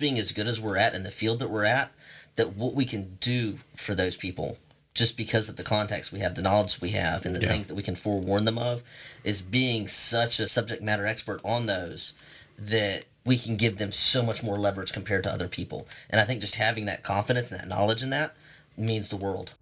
being as good as we're at in the field that we're at, that what we can do for those people just because of the context we have, the knowledge we have, and the things that we can forewarn them of, is being such a subject matter expert on those that we can give them so much more leverage compared to other people. And I think just having that confidence and that knowledge in that means the world.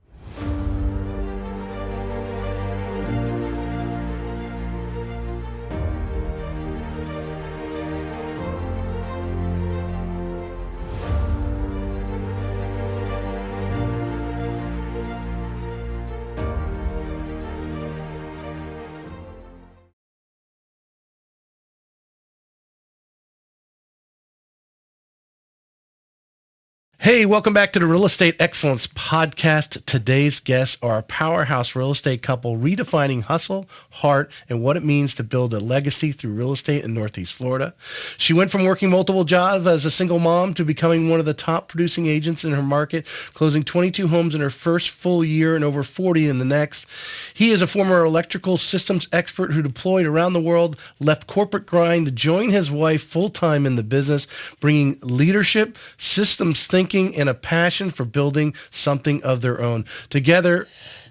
Hey, welcome back to the Real Estate Excellence Podcast. Today's guests are a powerhouse real estate couple redefining hustle, heart, and what it means to build a legacy through real estate in Northeast Florida. She went from working multiple jobs as a single mom to becoming one of the top producing agents in her market, closing 22 homes in her first full year and over 40 in the next. He is a former electrical systems expert who deployed around the world, left corporate grind to join his wife full-time in the business, bringing leadership, systems thinking, and a passion for building something of their own. Together,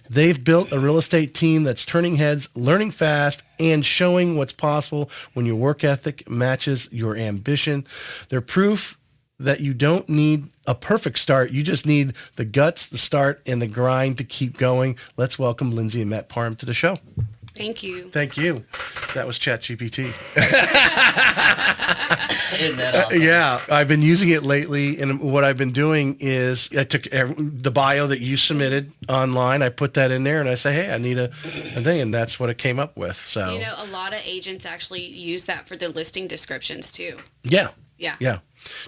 they've built a real estate team that's turning heads, learning fast, and showing what's possible when your work ethic matches your ambition. They're proof that you don't need a perfect start. You just need the guts, the start, and the grind to keep going. Let's welcome Lindsey and Matt Parham to the show. Thank you. Thank you. That was ChatGPT. Isn't that awesome? Yeah, I've been using it lately, and what I've been doing is I took the bio that you submitted online, I put that in there, and I say, hey, I need a thing, and that's what it came up with. So You know, a lot of agents actually use that for their listing descriptions too. yeah. Yeah.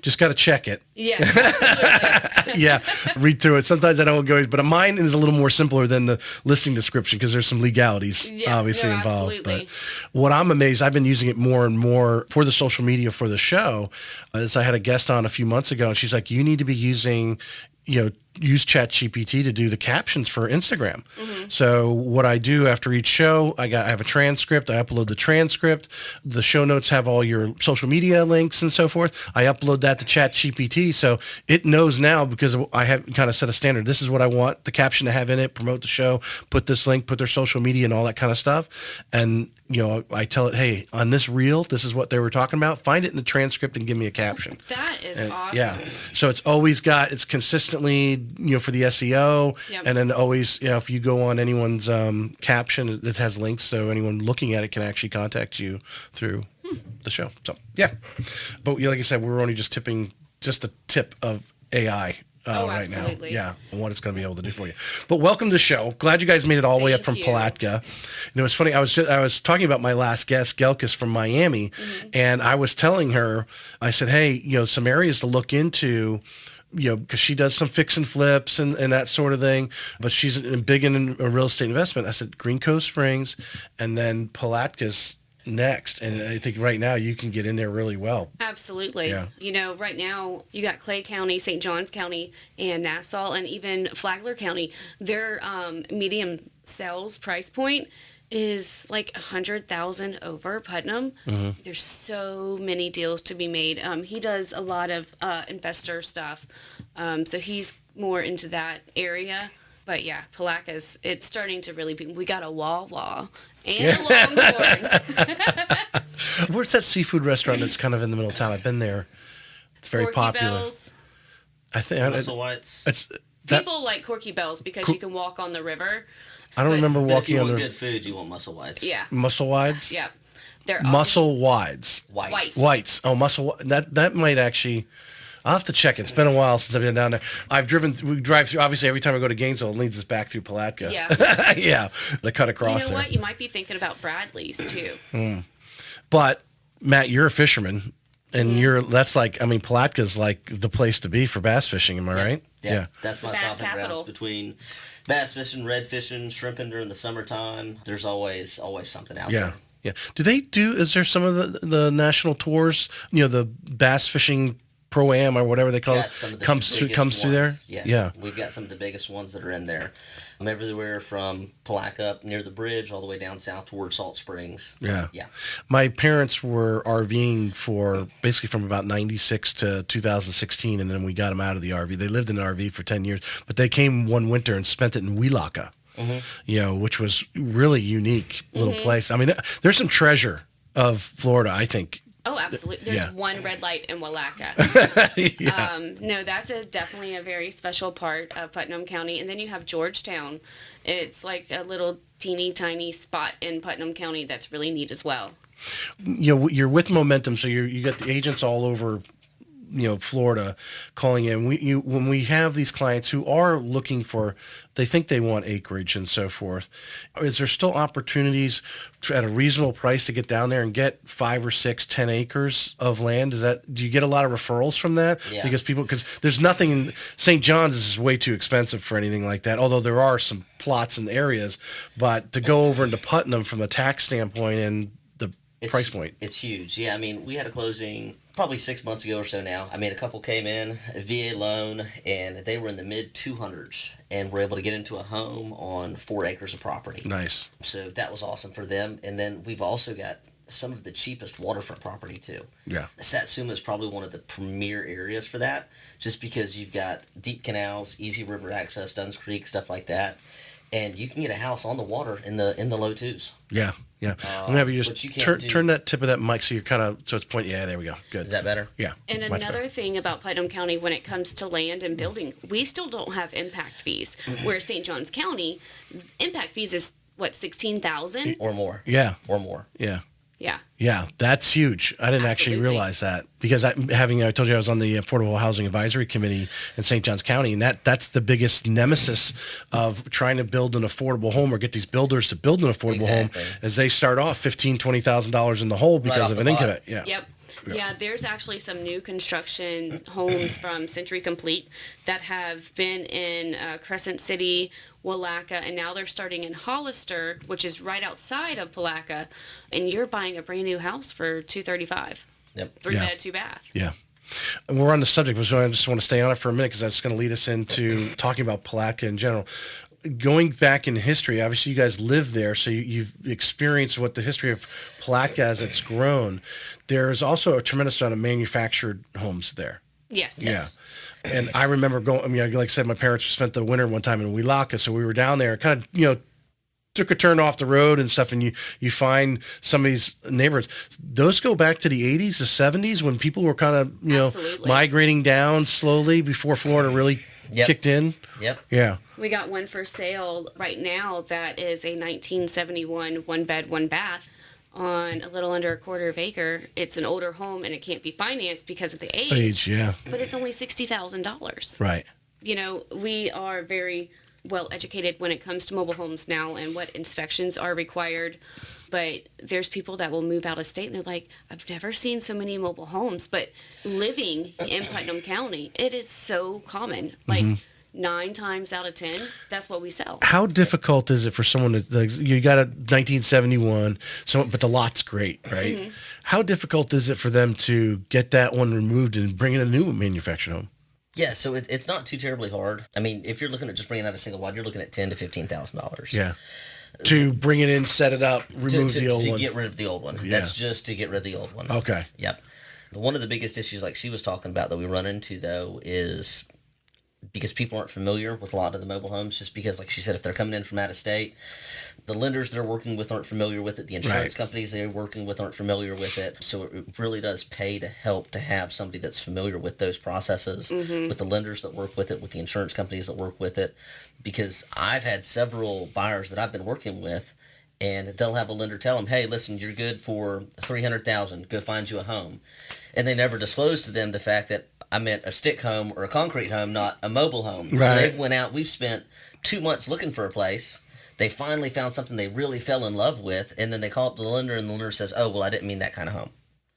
Just got to check it. Yeah, absolutely. Yeah, read through it. Sometimes I don't go, but mine is a little more simpler than the listing description because there's some legalities obviously involved. Absolutely. But what I'm amazed, I've been using it more and more for the social media for the show. As I had a guest on a few months ago, and she's like, you need to be using, use ChatGPT to do the captions for Instagram. Mm-hmm. So what I do after each show, I have a transcript. I upload the transcript. The show notes have all your social media links and so forth. I upload that to ChatGPT. So it knows now, because I have kind of set a standard. This is what I want the caption to have in it, promote the show, put this link, put their social media and all that kind of stuff. And I tell it, hey, on this reel, this is what they were talking about. Find it in the transcript and give me a caption. That is awesome. Yeah. So it's consistently, for the SEO. Yep. And then always, if you go on anyone's caption, it has links. So anyone looking at it can actually contact you through the show. So, yeah. But like I said, we're only just tipping just the tip of AI. Right absolutely. now. Yeah, and what it's going to be able to do for you. But welcome to the show. Glad you guys made it all the way up from Palatka. It was funny. I was talking about my last guest, Gelkis from Miami, and I was telling her, I said, hey, some areas to look into, because she does some fix and flips and that sort of thing, but she's big in a real estate investment. I said Green Cove Springs, and then Palatka's next, and I think right now you can get in there really well. Absolutely. Yeah. Right now you got Clay County, St. Johns County, and Nassau, and even Flagler County. Their medium sales price point is like 100,000 over Putnam. Mm-hmm. There's so many deals to be made. He does a lot of investor stuff, so he's more into that area. But yeah, Palatka's, it's starting to really be, we got a Wawa and a Longhorn. Where's that seafood restaurant that's kind of in the middle of town? I've been there. It's very Corky popular. Bells. I think Muscle Whites. People like Corky Bells because you can walk on the river. I don't remember walking on the. If you want good food, you want Muscle Whites. Yeah. Muscle Wides? Yeah. They're Muscle Wides. Whites. Oh, that might actually. I'll have to check. It's been a while since I've been down there. We drive through, obviously, every time I go to Gainesville, it leads us back through Palatka. Yeah. Yeah. They cut across You know there. what? You might be thinking about Bradley's, too. But, Matt, you're a fisherman, and Palatka's like the place to be for bass fishing, am I right? Yeah. That's It's my the bass stopping grounds capital. between bass fishing, red fishing, shrimping during the summertime. There's always something out there. Yeah. Is there some of the national tours, the bass fishing Pro-Am or whatever they call Got it some of the comes biggest through there. ones. Yes. Yeah. We've got some of the biggest ones that are in there. Everywhere from Palatka up near the bridge all the way down south towards Salt Springs. Yeah. Yeah. My parents were RVing for basically from about 96 to 2016, and then we got them out of the RV. They lived in an RV for 10 years, but they came one winter and spent it in Palatka, which was really unique little place. I mean, there's some treasure of Florida, I think. Oh, absolutely. There's one red light in Palatka. No, that's definitely a very special part of Putnam County. And then you have Georgetown. It's like a little teeny tiny spot in Putnam County that's really neat as well. You're with Momentum, so you got the agents all over Florida calling in. When we have these clients who are looking for, they think they want acreage and so forth, is there still opportunities at a reasonable price to get down there and get 5 or 6, 10 acres of land? Do you get a lot of referrals from that? Yeah. Because there's nothing in St. John's is way too expensive for anything like that, although there are some plots and areas, but to go over into Putnam from a tax standpoint and the price point. It's huge. Yeah, I mean, we had a closing probably 6 months ago or so now. I mean, a couple came in, a VA loan, and they were in the mid 200s and were able to get into a home on 4 acres of property. Nice. So that was awesome for them. And then we've also got some of the cheapest waterfront property too. Yeah. Satsuma is probably one of the premier areas for that, just because you've got deep canals, easy river access, Dunn's Creek, stuff like that. And you can get a house on the water in the low 2s. Yeah, yeah. I'm gonna have you just turn that tip of that mic so you're so it's pointing. Yeah, there we go. Good. Is that better? Yeah. And another thing about Putnam County when it comes to land and building, we still don't have impact fees. Where St. Johns County, impact fees is what, 16,000 or more. Yeah. Or more. Yeah. Yeah. Yeah, that's huge. I didn't actually realize that because I told you I was on the Affordable Housing Advisory Committee in St. Johns County, and that's the biggest nemesis of trying to build an affordable home or get these builders to build an affordable home, as they start off $15,000-$20,000 in the hole because of an income. Yeah. Yep. Yeah, there's actually some new construction homes from Century Complete that have been in Crescent City, Palatka, and now they're starting in Hollister, which is right outside of Palatka, and you're buying a brand new house for $235. Yep. 3-bed, 2-bath. Yeah. And we're on the subject, but I just want to stay on it for a minute because that's going to lead us into talking about Palatka in general. Going back in history, obviously you guys live there, so you've experienced what the history of Palatka as it's grown. There's also a tremendous amount of manufactured homes there. Yes. Yeah. And I remember going, I mean, like I said, my parents spent the winter one time in Palatka, so we were down there, kind of, took a turn off the road and stuff, and you find some of these neighborhoods. Those go back to the 80s, the 70s, when people were kind of, migrating down slowly before Florida really kicked in. Yep. Yeah. We got one for sale right now that is a 1971 1-bed, 1-bath on a little under a quarter of acre. It's an older home and it can't be financed because of the age. Yeah. But it's only $60,000. Right. We are very well educated when it comes to mobile homes now and what inspections are required. But there's people that will move out of state and they're like, I've never seen so many mobile homes. But living in Putnam County, it is so common. Like 9 times out of 10, that's what we sell. How difficult is it for someone to, you got a 1971, but the lot's great, right? Mm-hmm. How difficult is it for them to get that one removed and bring in a new manufactured home? Yeah, so it's not too terribly hard. I mean, if you're looking at just bringing out a single wide, you're looking at $10,000 to $15,000. Yeah. To bring it in, set it up, remove the old one. To get rid of the old one. Yeah. That's just to get rid of the old one. Okay. Yep. One of the biggest issues, like she was talking about, that we run into, though, is because people aren't familiar with a lot of the mobile homes, just because, like she said, if they're coming in from out of state, the lenders they're working with aren't familiar with it. The insurance companies they're working with aren't familiar with it. So it really does pay to help to have somebody that's familiar with those processes, with the lenders that work with it, with the insurance companies that work with it. Because I've had several buyers that I've been working with, and they'll have a lender tell them, hey, listen, you're good for $300,000. Go find you a home. And they never disclose to them the fact that I meant a stick home or a concrete home, not a mobile home. Right. So they went out. We've spent 2 months looking for a place. They finally found something they really fell in love with, and then they call up the lender, and the lender says, oh, well, I didn't mean that kind of home.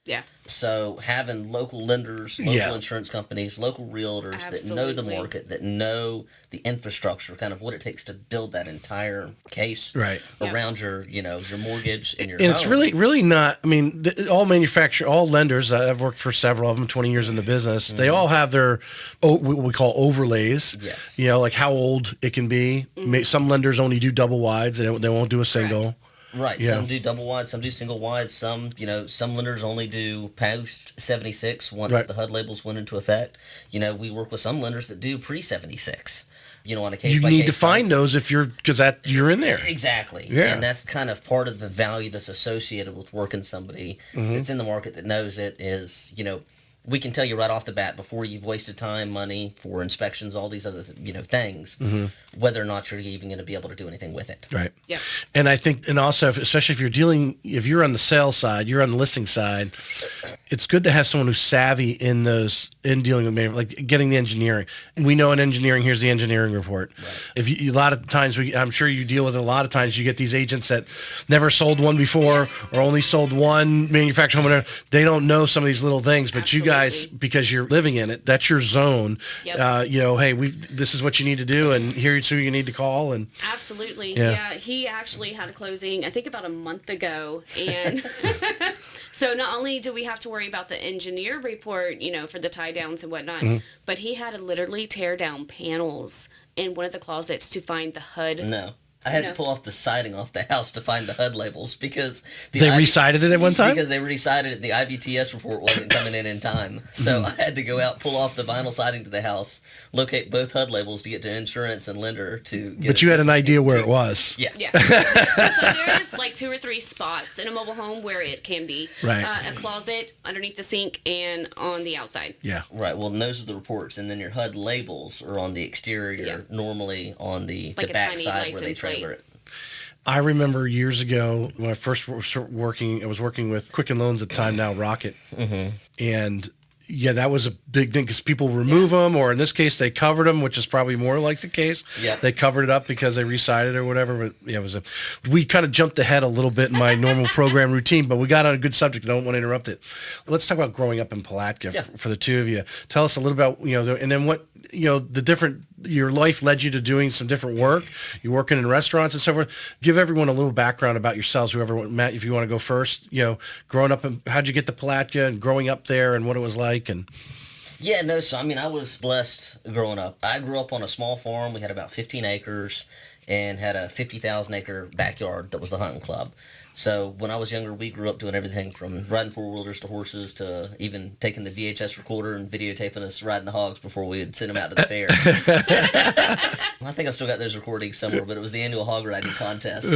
Yeah. So having local lenders, local insurance companies, local realtors that know the market, that know the infrastructure, kind of what it takes to build that entire case around your, your mortgage and your home. It's really not. I mean, all lenders. I've worked for several of them, 20 years in the business. They all have their what we call overlays. Yes. Like how old it can be. Some lenders only do double wides. They won't do a single. Correct. Right. Yeah. Some do double wide, some do single wide, some lenders only do post 76 once the HUD labels went into effect. We work with some lenders that do pre 76. On a case by case. You need to find those because you're in there. Exactly. Yeah. And that's kind of part of the value that's associated with working somebody that's in the market that knows it is, we can tell you right off the bat before you've wasted time, money for inspections, all these other things, whether or not you're even going to be able to do anything with it. Right. Yeah. And I think, and also, especially if you're on the sales side, you're on the listing side, it's good to have someone who's savvy in dealing with like getting the engineering. We know in engineering, here's the engineering report. Right. A lot of times, I'm sure you deal with it. A lot of times, you get these agents that never sold one before or only sold one manufactured home. They don't know some of these little things, but you guys, because you're living in it, that's your zone. Yep. Hey, this is what you need to do, and here's who you need to call. And absolutely, yeah. He actually had a closing, I think, about a month ago, and so not only do we have to worry about the engineer report, for the tie downs and whatnot, but he had to literally tear down panels in one of the closets to find the HUD. No. I had to pull off the siding off the house to find the HUD labels because they resided it at one time? Because they resided it. The IVTS report wasn't coming in time. So I had to go out, pull off the vinyl siding to the house, locate both HUD labels to get to insurance and lender to get But you had an idea where it was. Yeah. So there's like 2 or 3 spots in a mobile home where it can be. Right. A closet, underneath the sink, and on the outside. Yeah. Right. Well, those are the reports. And then your HUD labels are on the exterior, normally on the back side where they trailer it. I remember years ago when I first was working with Quicken Loans at the time, now Rocket. And that was a big thing because people remove them, or in this case, they covered them, which is probably more like the case. Yeah. They covered it up because they resided or whatever. But we kind of jumped ahead a little bit in my normal program routine, but we got on a good subject. I don't want to interrupt it. Let's talk about growing up in Palatka for the two of you. Tell us a little about, and then what, your life led you to doing some different work. You're working in restaurants and so forth. Give everyone a little background about yourselves, Matt, if you want to go first, growing up, how'd you get to Palatka and growing up there and what it was like? And So I was blessed growing up. I grew up on a small farm. We had about 15 acres and had a 50,000 acre backyard that was the hunting club. So when I was younger, we grew up doing everything from riding four-wheelers to horses to even taking the VHS recorder and videotaping us riding the hogs before we would send them out to the fair. I think I've still got those recordings somewhere, but it was the annual hog riding contest.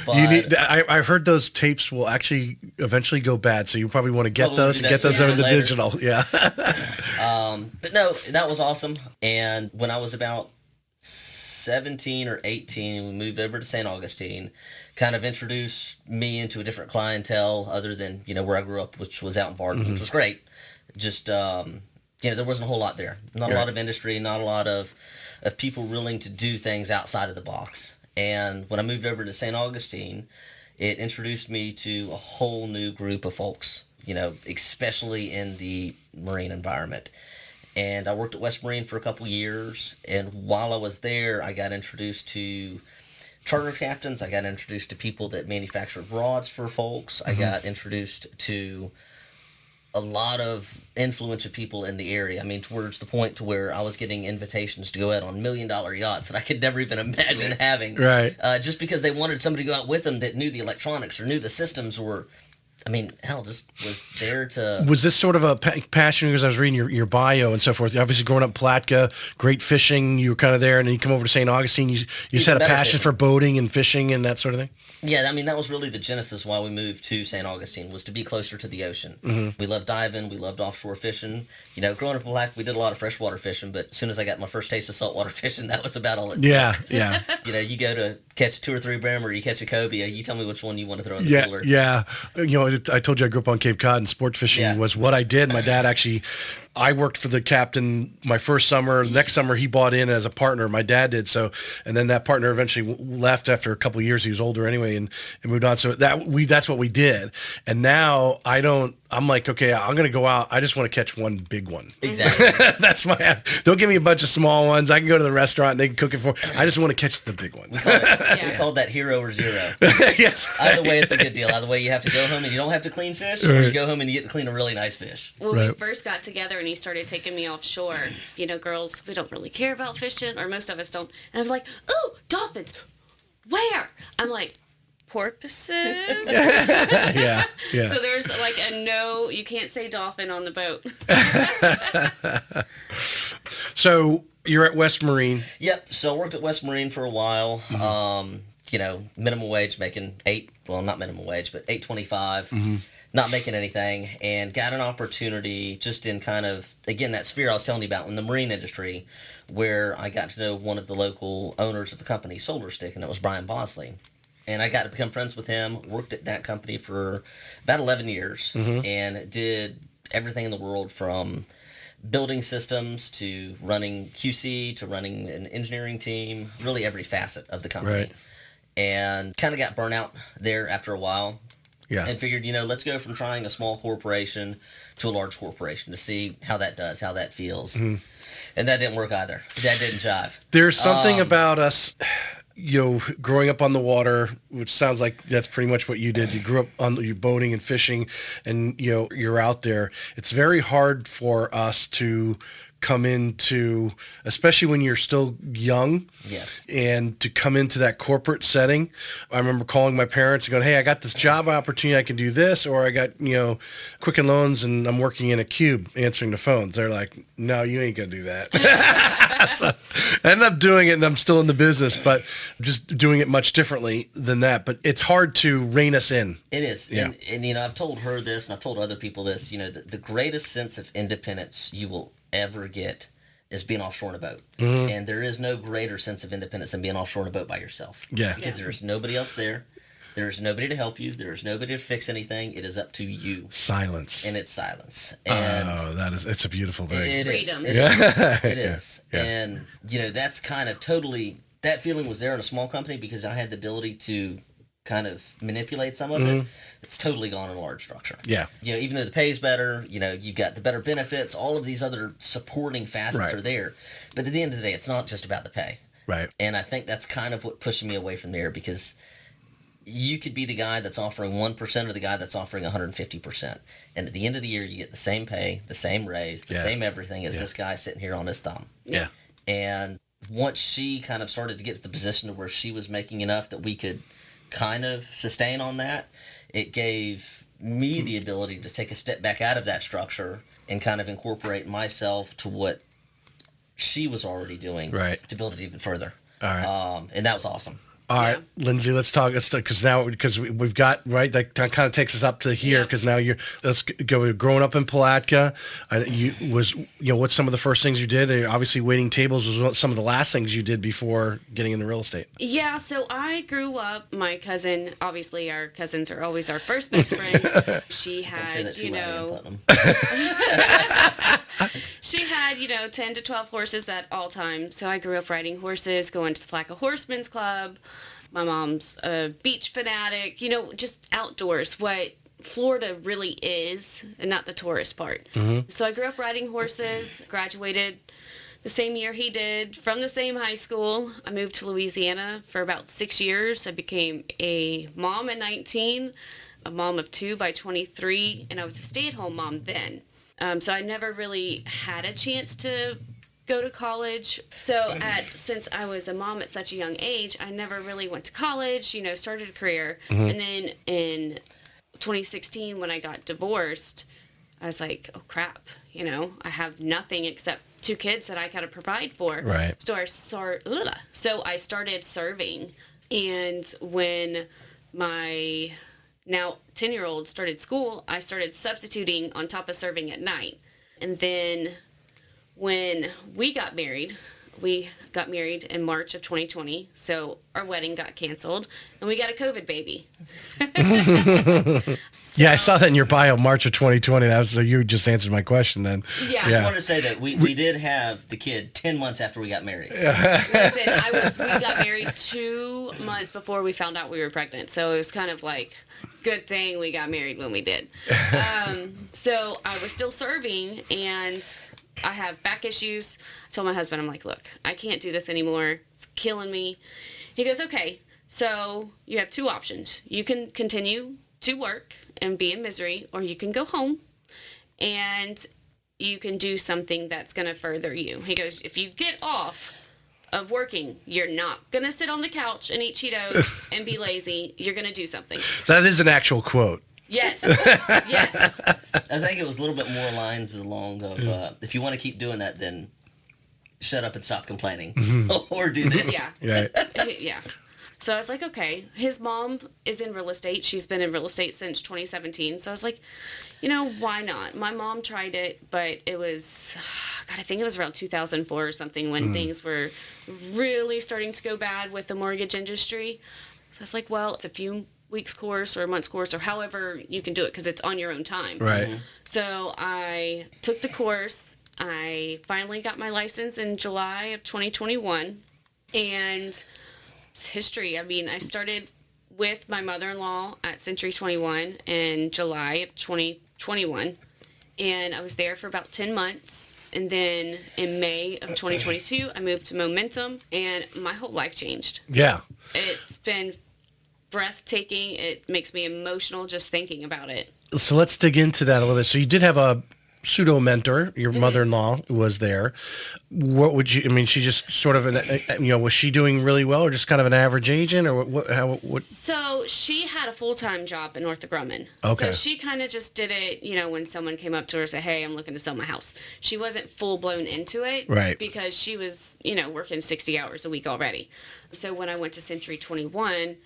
I've heard those tapes will actually eventually go bad, so you probably want to get those and get those over the digital. Yeah. But no, that was awesome. And when I was about 17 or 18, we moved over to St. Augustine. Kind of introduced me into a different clientele other than, where I grew up, which was out in Varden, which was great. Just, there wasn't a whole lot there. Not a lot of industry, not a lot of people willing to do things outside of the box. And when I moved over to St. Augustine, it introduced me to a whole new group of folks, especially in the marine environment. And I worked at West Marine for a couple years. And while I was there, I got introduced to charter captains. I got introduced to people that manufactured rods for folks. I got introduced to a lot of influential people in the area. Towards the point to where I was getting invitations to go out on $1 million yachts that I could never even imagine having. Right. Just because they wanted somebody to go out with them that knew the electronics or knew the systems or... just was there to... Was this sort of a passion, because I was reading your bio and so forth, obviously growing up in Palatka, great fishing, you were kind of there, and then you come over to St. Augustine, you just had a passion for boating and fishing and that sort of thing? Yeah, that was really the genesis why we moved to St. Augustine, was to be closer to the ocean. We loved diving, we loved offshore fishing. Growing up in Palatka, we did a lot of freshwater fishing, but as soon as I got my first taste of saltwater fishing, that was about all it did. Yeah. You go to catch 2 or 3 brim or you catch a cobia, you tell me which one you want to throw in the cooler. Yeah. I told you I grew up on Cape Cod, and sport fishing was what I did. My dad actually I worked for the captain my first summer. Next summer, he bought in as a partner. My dad did so, and then that partner eventually left after a couple of years. He was older anyway, and moved on. So that's what we did. And now I'm like, okay, I'm going to go out. I just want to catch one big one. Exactly. That's don't give me a bunch of small ones. I can go to the restaurant and they can cook it for me. I just want to catch the big one. We called that hero or zero. Yes. Either way, it's a good deal. Either way, you have to go home and you don't have to clean fish, or you go home and you get to clean a really nice fish. When we first got together and he started taking me offshore, girls, we don't really care about fishing, or most of us don't. And I was like, ooh, dolphins. Where? I'm like, porpoises. Yeah. So there's like a no, you can't say dolphin on the boat. So you're at West Marine. Yep. So I worked at West Marine for a while. Minimum wage, making not minimum wage, but $8.25. Not making anything, and got an opportunity just in kind of, again, that sphere I was telling you about in the marine industry, where I got to know one of the local owners of a company, Solar Stick, and it was Brian Bosley. And I got to become friends with him, worked at that company for about 11 years, and did everything in the world from building systems to running QC to running an engineering team, really every facet of the company. Right. And kind of got burnt out there after a while. Yeah. And figured, let's go from trying a small corporation to a large corporation to see how that does, how that feels. And that didn't work either. That didn't jive. There's something about us, growing up on the water, which sounds like that's pretty much what you did. You grew up on your boating and fishing, and you're out there. It's very hard for us to come into, especially when you're still young. Yes. And to come into that corporate setting. I remember calling my parents and going, hey, I got this job opportunity. I can do this. Or I got, Quicken Loans and I'm working in a cube answering the phones. They're like, no, you ain't going to do that. So I ended up doing it, and I'm still in the business, but just doing it much differently than that. But it's hard to rein us in. It is. Yeah. And I've told her this, and I've told other people this, the greatest sense of independence you will ever get is being offshore in a boat. And there is no greater sense of independence than being offshore in a boat by yourself. Yeah. Because there's nobody else there. There's nobody to help you. There's nobody to fix anything. It is up to you. Silence. And it's silence. And it's a beautiful thing. It is. Freedom. It is. Yeah. And, that's kind of totally, that feeling was there in a small company because I had the ability to kind of manipulate some of it. It's totally gone in a large structure. Yeah. Even though the pay's better, you've got the better benefits, all of these other supporting facets are there. But at the end of the day, it's not just about the pay. Right. And I think that's kind of what pushed me away from there, because you could be the guy that's offering 1% or the guy that's offering 150%. And at the end of the year, you get the same pay, the same raise, the same everything as this guy sitting here on his thumb. Yeah. And once she kind of started to get to the position of where she was making enough that we could kind of sustain on that, it gave me the ability to take a step back out of that structure and kind of incorporate myself to what she was already doing to build it even further. All right. And that was awesome. All right, Lindsey, let's talk. Because we've got that kind of takes us up to here. Because now let's go. Growing up in Palatka, what's some of the first things you did? Obviously, waiting tables was some of the last things you did before getting into real estate. Yeah, so I grew up. My cousin, obviously, our cousins are always our first best friend. She had, she had 10 to 12 horses at all times. So I grew up riding horses, going to the Palatka Horsemen's Club. My mom's a beach fanatic, just outdoors, what Florida really is, and not the tourist part. So I grew up riding horses, graduated the same year he did from the same high school. I moved to Louisiana for about 6 years. I became a mom at 19, a mom of 2 by 23, and I was a stay-at-home mom then. So I never really had a chance to go to college. So since I was a mom at such a young age, I never really went to college, started a career. And then in 2016, when I got divorced, I was like, oh crap, I have nothing except 2 kids that I got to provide for. Right. So I started serving. And when my now 10-year-old started school, I started substituting on top of serving at night. And then when we got married, we got married in March of 2020, so our wedding got canceled, and we got a COVID baby. Yeah, I saw that in your bio, March of 2020. That was, so you just answered my question then. Yeah. I just wanted to say that we did have the kid 10 months after we got married. Listen, we got married 2 months before we found out we were pregnant, so it was kind of like, good thing we got married when we did. So I was still serving, and I have back issues. I told my husband, I'm like, look, I can't do this anymore. It's killing me. He goes, okay, so you have 2 options. You can continue to work and be in misery, or you can go home and you can do something that's going to further you. He goes, if you get off of working, you're not going to sit on the couch and eat Cheetos and be lazy. You're going to do something. So that is an actual quote. Yes. Yes. I think it was a little bit more lines along of, if you want to keep doing that, then shut up and stop complaining. Or do this. Yeah. Yeah. So I was like, okay. His mom is in real estate. She's been in real estate since 2017. So I was like, why not? My mom tried it, but it was, God, I think it was around 2004 or something when things were really starting to go bad with the mortgage industry. So I was like, well, it's a few weeks course or a month's course or however you can do it because it's on your own time. Right. So I took the course. I finally got my license in July of 2021. And it's history. I mean, I started with my mother-in-law at Century 21 in July of 2021. And I was there for about 10 months. And then in May of 2022, I moved to Momentum, and my whole life changed. Yeah. It's been breathtaking. It makes me emotional just thinking about it. So let's dig into that a little bit. So you did have a pseudo mentor. Your mother-in-law was there. What would you? I mean, she just sort of, was she doing really well, or just kind of an average agent, or what? What? So she had a full-time job at Northrop Grumman. Okay. So she kind of just did it, when someone came up to her and said, "Hey, I'm looking to sell my house." She wasn't full-blown into it, Right? Because she was, working 60 hours a week already. So when I went to Century 21,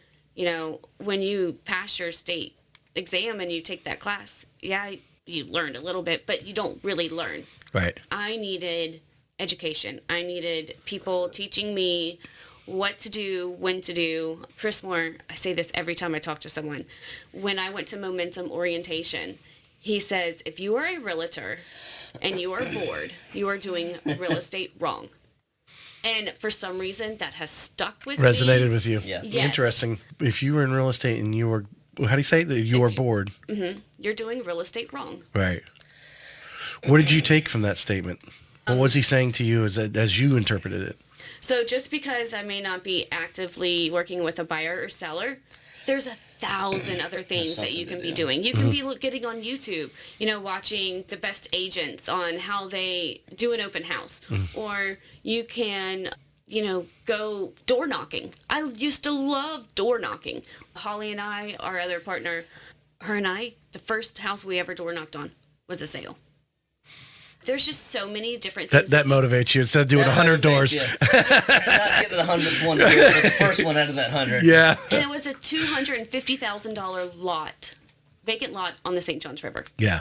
when you pass your state exam and you take that class, you learned a little bit, but you don't really learn. Right. I needed education. I needed people teaching me what to do, when to do. Chris Moore, I say this every time I talk to someone. When I went to Momentum orientation, he says, if you are a realtor and you are bored, you are doing real estate wrong. And for some reason, that has stuck with me. Resonated with you. Yes. Interesting. If you were in real estate and you were, how do you say that you were bored? Mm-hmm. You're doing real estate wrong. Right. What did you take from that statement? What was he saying to you as you interpreted it? So just because I may not be actively working with a buyer or seller, there's 1,000 other things that you can be doing. You can be getting on YouTube, watching the best agents on how they do an open house. Or you can, go door knocking. I used to love door knocking. Holly and I, our other partner, her and I, the first house we ever door knocked on was a sale. There's just so many different things. That motivates you instead of doing 100 doors. Not get to the 100th one, but the first one out of that 100. Yeah. And it was a $250,000 lot, vacant lot on the St. Johns River. Yeah.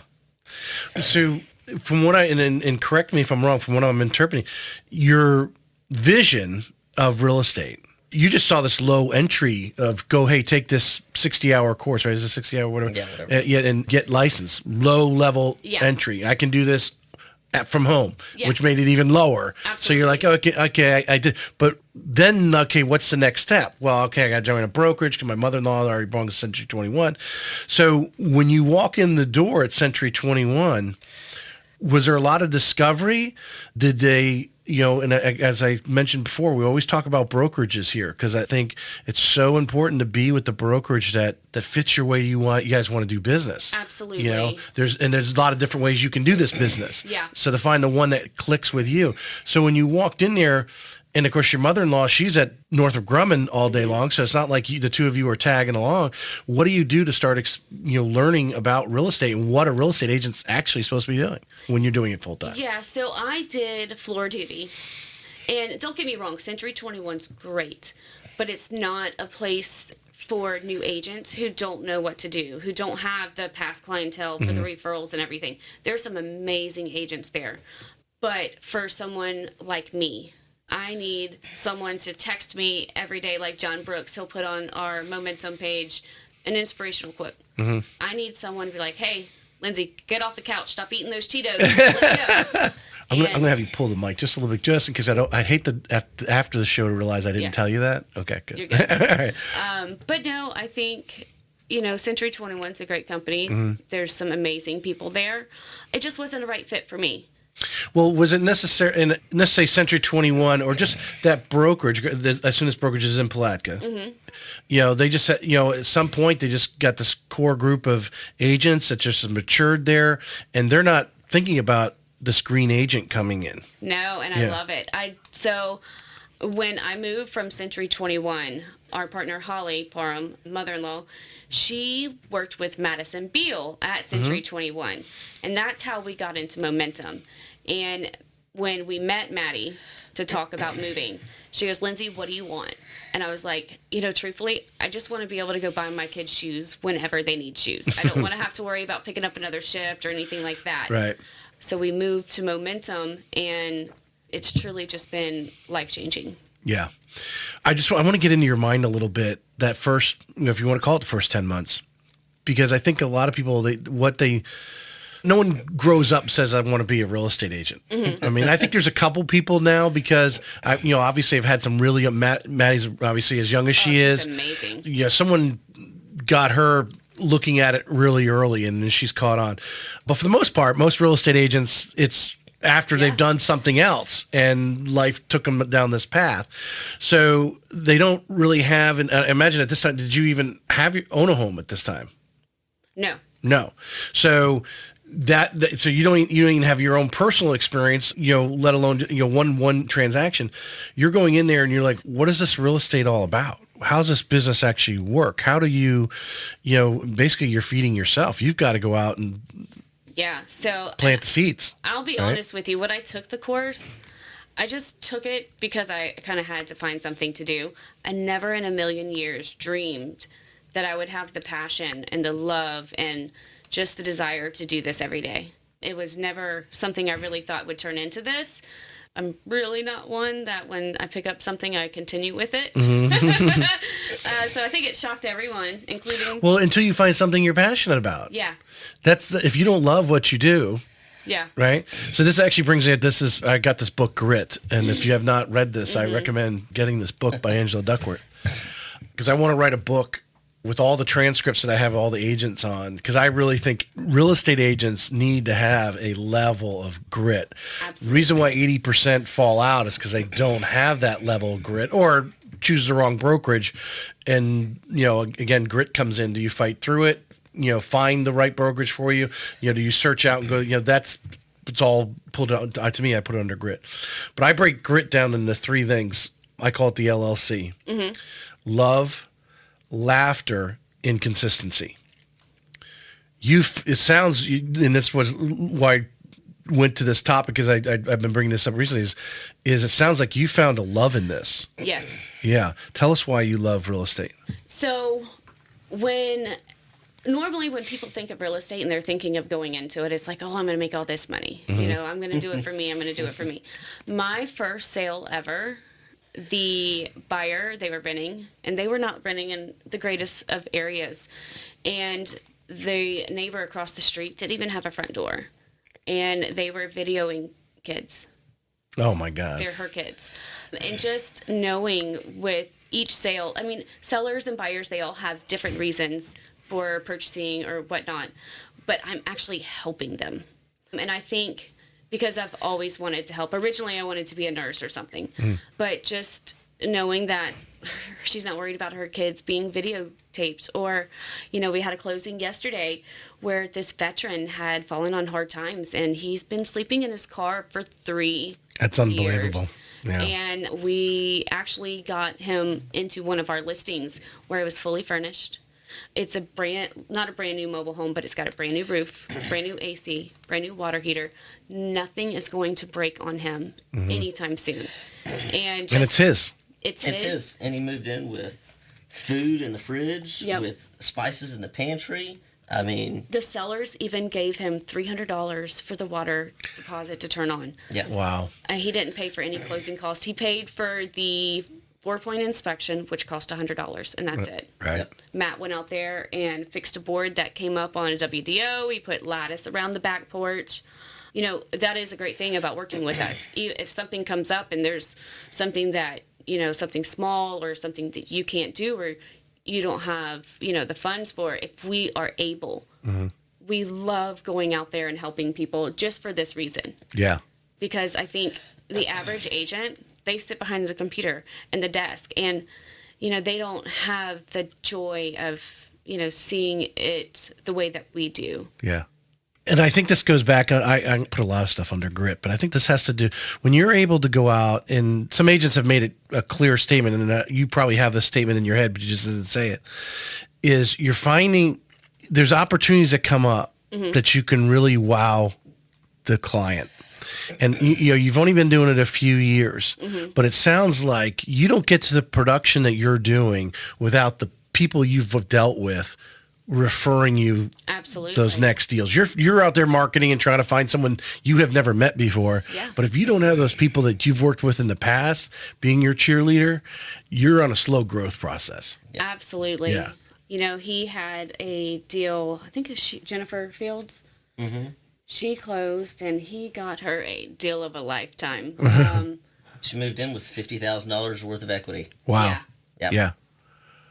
So from what and correct me if I'm wrong, from what I'm interpreting, your vision of real estate, you just saw this low entry of take this 60-hour course, right? Is it 60-hour, whatever? Yeah, whatever. And get licensed. Low level entry. I can do this from home, which made it even lower. Absolutely. So you're like, okay, I did. But then, what's the next step? Well, I got to join a brokerage because my mother-in-law already belongs to Century 21. So when you walk in the door at Century 21, was there a lot of discovery? Did they, and as I mentioned before, we always talk about brokerages here because I think it's so important to be with the brokerage that fits your way you guys want to do business. Absolutely. There's a lot of different ways you can do this business. Yeah. So to find the one that clicks with you. So when you walked in there, and of course your mother-in-law, she's at Northrop Grumman all day long, so it's not like the two of you are tagging along. What do you do to start, learning about real estate and what a real estate agent's actually supposed to be doing when you're doing it full time? Yeah, so I did floor duty, and don't get me wrong, Century 21's great, but it's not a place for new agents who don't know what to do, who don't have the past clientele for the referrals and everything. There's some amazing agents there, but for someone like me, I need someone to text me every day, like John Brooks. He'll put on our Momentum page an inspirational quote. I need someone to be like, hey, Lindsey, get off the couch. Stop eating those Cheetos. Let's go. I'm gonna have you pull the mic just a little bit, just because I hate after the show to realize I didn't tell you that. Okay, good. You're good. All right. But no, I think, Century 21's a great company. There's some amazing people there. It just wasn't a right fit for me. Well, was it necessary? And let's say Century 21, or just that brokerage, as soon as brokerage is in Palatka. They just said, at some point they just got this core group of agents that just matured there, and they're not thinking about this green agent coming in. No, and I love it. So when I moved from Century 21, our partner Holly Parham, mother-in-law, she worked with Madison Beal at Century 21, and that's how we got into Momentum. And when we met Maddie to talk about moving, she goes, Lindsey, what do you want? And I was like, truthfully, I just want to be able to go buy my kids shoes whenever they need shoes. I don't want to have to worry about picking up another shift or anything like that. Right. So we moved to Momentum, and it's truly just been life-changing. Yeah. I want to get into your mind a little bit, that first, if you want to call it the first 10 months, because I think a lot of people, no one grows up and says, I want to be a real estate agent. I mean, I think there's a couple people now, because obviously I've had some really, Maddie's obviously as young as she is. Amazing. Yeah. Someone got her looking at it really early, and then she's caught on. But for the most part, most real estate agents, it's after they've done something else and life took them down this path. So they don't really have, and I imagine at this time, did you even own a home at this time? No. So so you don't even have your own personal experience, let alone, one transaction. You're going in there and you're like, what is this real estate all about? How's this business actually work? How do you, basically you're feeding yourself. You've got to go out and plant the seeds. I'll be honest with you. When I took the course, I just took it because I kind of had to find something to do. I never in a million years dreamed that I would have the passion and the love and just the desire to do this every day. It was never something I really thought would turn into this. I'm really not one that when I pick up something, I continue with it. So I think it shocked everyone, including... Well, until you find something you're passionate about. Yeah. If you don't love what you do... Yeah. Right? So this actually brings me... I got this book, Grit. And if you have not read this, I recommend getting this book by Angela Duckworth. Because I want to write a book with all the transcripts that I have all the agents on, because I really think real estate agents need to have a level of grit. Absolutely. The reason why 80% fall out is because they don't have that level of grit, or choose the wrong brokerage. And, again, grit comes in. Do you fight through it? Find the right brokerage for you? Do you search out and go, it's all pulled out. To me, I put it under grit. But I break grit down into three things. I call it the LLC. Love, laughter, inconsistency. It sounds, and this was why I went to this topic, because I've been bringing this up recently, is it sounds like you found a love in this. Yes. Yeah. Tell us why you love real estate. So normally when people think of real estate and they're thinking of going into it, it's like, oh, I'm going to make all this money. I'm going to do it for me. I'm going to do it for me. My first sale ever, the buyer, they were renting, and they were not renting in the greatest of areas. And the neighbor across the street didn't even have a front door. And they were videoing kids. Oh, my God. They're her kids. And just knowing with each sale, I mean, sellers and buyers, they all have different reasons for purchasing or whatnot. But I'm actually helping them. And I think... because I've always wanted to help. Originally, I wanted to be a nurse or something. But just knowing that she's not worried about her kids being videotaped. Or, we had a closing yesterday where this veteran had fallen on hard times, and he's been sleeping in his car for 3 years. That's unbelievable. Yeah. And we actually got him into one of our listings where it was fully furnished. It's not a brand new mobile home, but it's got a brand new roof, brand new AC, brand new water heater. Nothing is going to break on him anytime soon. And it's his. It's his. And he moved in with food in the fridge, with spices in the pantry, I mean, The sellers even gave him $300 for the water deposit to turn on. yeah. Wow. He didn't pay for any closing costs. He paid for the 4-point inspection, which cost $100, and that's it. Right. Yep. Matt went out there and fixed a board that came up on a WDO. He put lattice around the back porch. You know, that is a great thing about working with us. If something comes up and there's something that, you know, something small or something that you can't do or you don't have, you know, the funds for, if we are able, we love going out there and helping people just for this reason. Yeah. Because I think the average agent, they sit behind the computer and the desk and, you know, they don't have the joy of, you know, seeing it the way that we do. Yeah. And I think this goes back, I put a lot of stuff under grit, but I think this has to do, when you're able to go out, and some agents have made it a clear statement, and you probably have this statement in your head, but you just didn't say it, is you're finding there's opportunities that come up that you can really wow the client. And you know, you've only been doing it a few years, but it sounds like you don't get to the production that you're doing without the people you've dealt with referring you Absolutely. those next deals. You're out there marketing and trying to find someone you have never met before. Yeah. But if you don't have those people that you've worked with in the past being your cheerleader, you're on a slow growth process. Absolutely. Yeah. You know, he had a deal, I think it was Jennifer Fields. She closed and he got her a deal of a lifetime. She moved in with $50,000 worth of equity. Wow. Yeah. Yep. Yeah.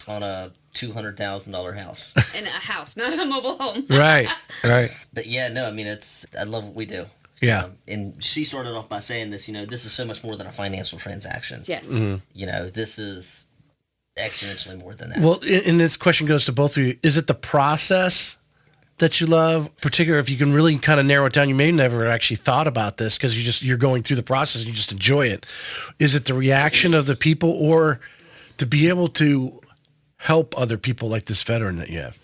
On a $200,000 house. In a house, not a mobile home. Right. Right. But yeah, no, I mean, I love what we do. Yeah. And she started off by saying this, you know, this is so much more than a financial transaction. Yes. You know, this is exponentially more than that. Well, and this question goes to both of you. Is it the process that you love, particularly if you can really kind of narrow it down? You may never actually thought about this because you're going through the process and you just enjoy it. Is it the reaction of the people, or to be able to help other people like this veteran that you have?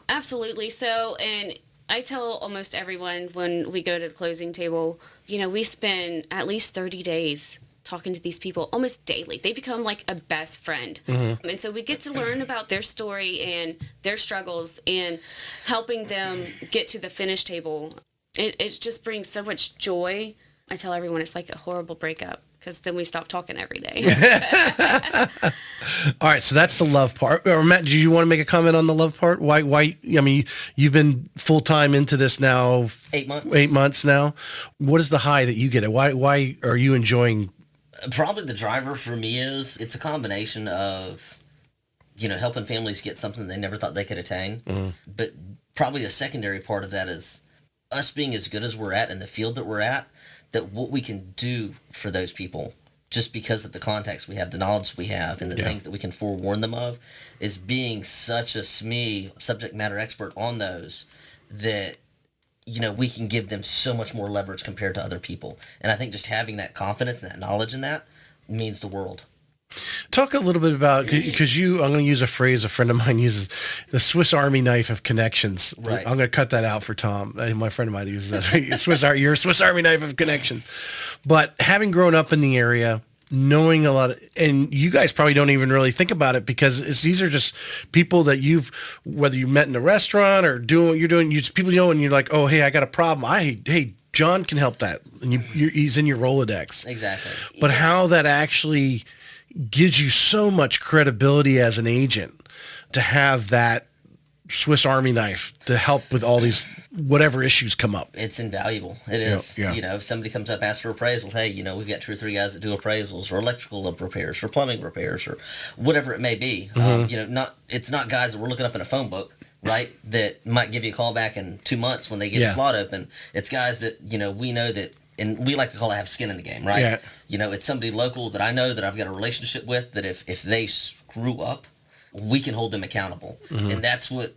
Absolutely. So, and I tell almost everyone when we go to the closing table, you know, we spend at least 30 days talking to these people almost daily. They become like a best friend. And so we get to learn about their story and their struggles and helping them get to the finish table. It just brings so much joy. I tell everyone it's like a horrible breakup because then we stop talking every day. All right, so that's the love part. Or Matt, did you want to make a comment on the love part? Why? I mean, you've been full time into this now. 8 months. 8 months now. What is the high that you get? Why are you enjoying? Probably the driver for me is it's a combination of, you know, helping families get something they never thought they could attain. But probably a secondary part of that is us being as good as we're at in the field that we're at, that what we can do for those people just because of the context we have, the knowledge we have, and the things that we can forewarn them of, is being such a SME, subject matter expert on those, that, you know, we can give them so much more leverage compared to other people. And I think just having that confidence and that knowledge in that means the world. Talk a little bit about, because I'm going to use a phrase a friend of mine uses, the Swiss Army knife of connections. Right. I'm going to cut that out for Tom. My friend of mine uses that. You're a Swiss Army knife of connections. But having grown up in the area, knowing a lot, and you guys probably don't even really think about it because these are just people that whether you met in a restaurant or doing what you're doing, people you know, and you're like, oh, hey, I got a problem. Hey, John can help that. And he's in your Rolodex. Exactly. But how that actually gives you so much credibility as an agent to have that Swiss Army knife to help with all these whatever issues come up. It's invaluable. It is. Yeah. You know, if somebody comes up, asks for appraisal, hey, you know, we've got 2 or 3 guys that do appraisals or electrical repairs or plumbing repairs or whatever it may be. You know, it's not guys that we're looking up in a phone book, right, that might give you a call back in 2 months when they get a slot open. It's guys that, you know that, and we like to call it have skin in the game, right? Yeah. You know, it's somebody local that I know that I've got a relationship with, that if they screw up, we can hold them accountable. And that's what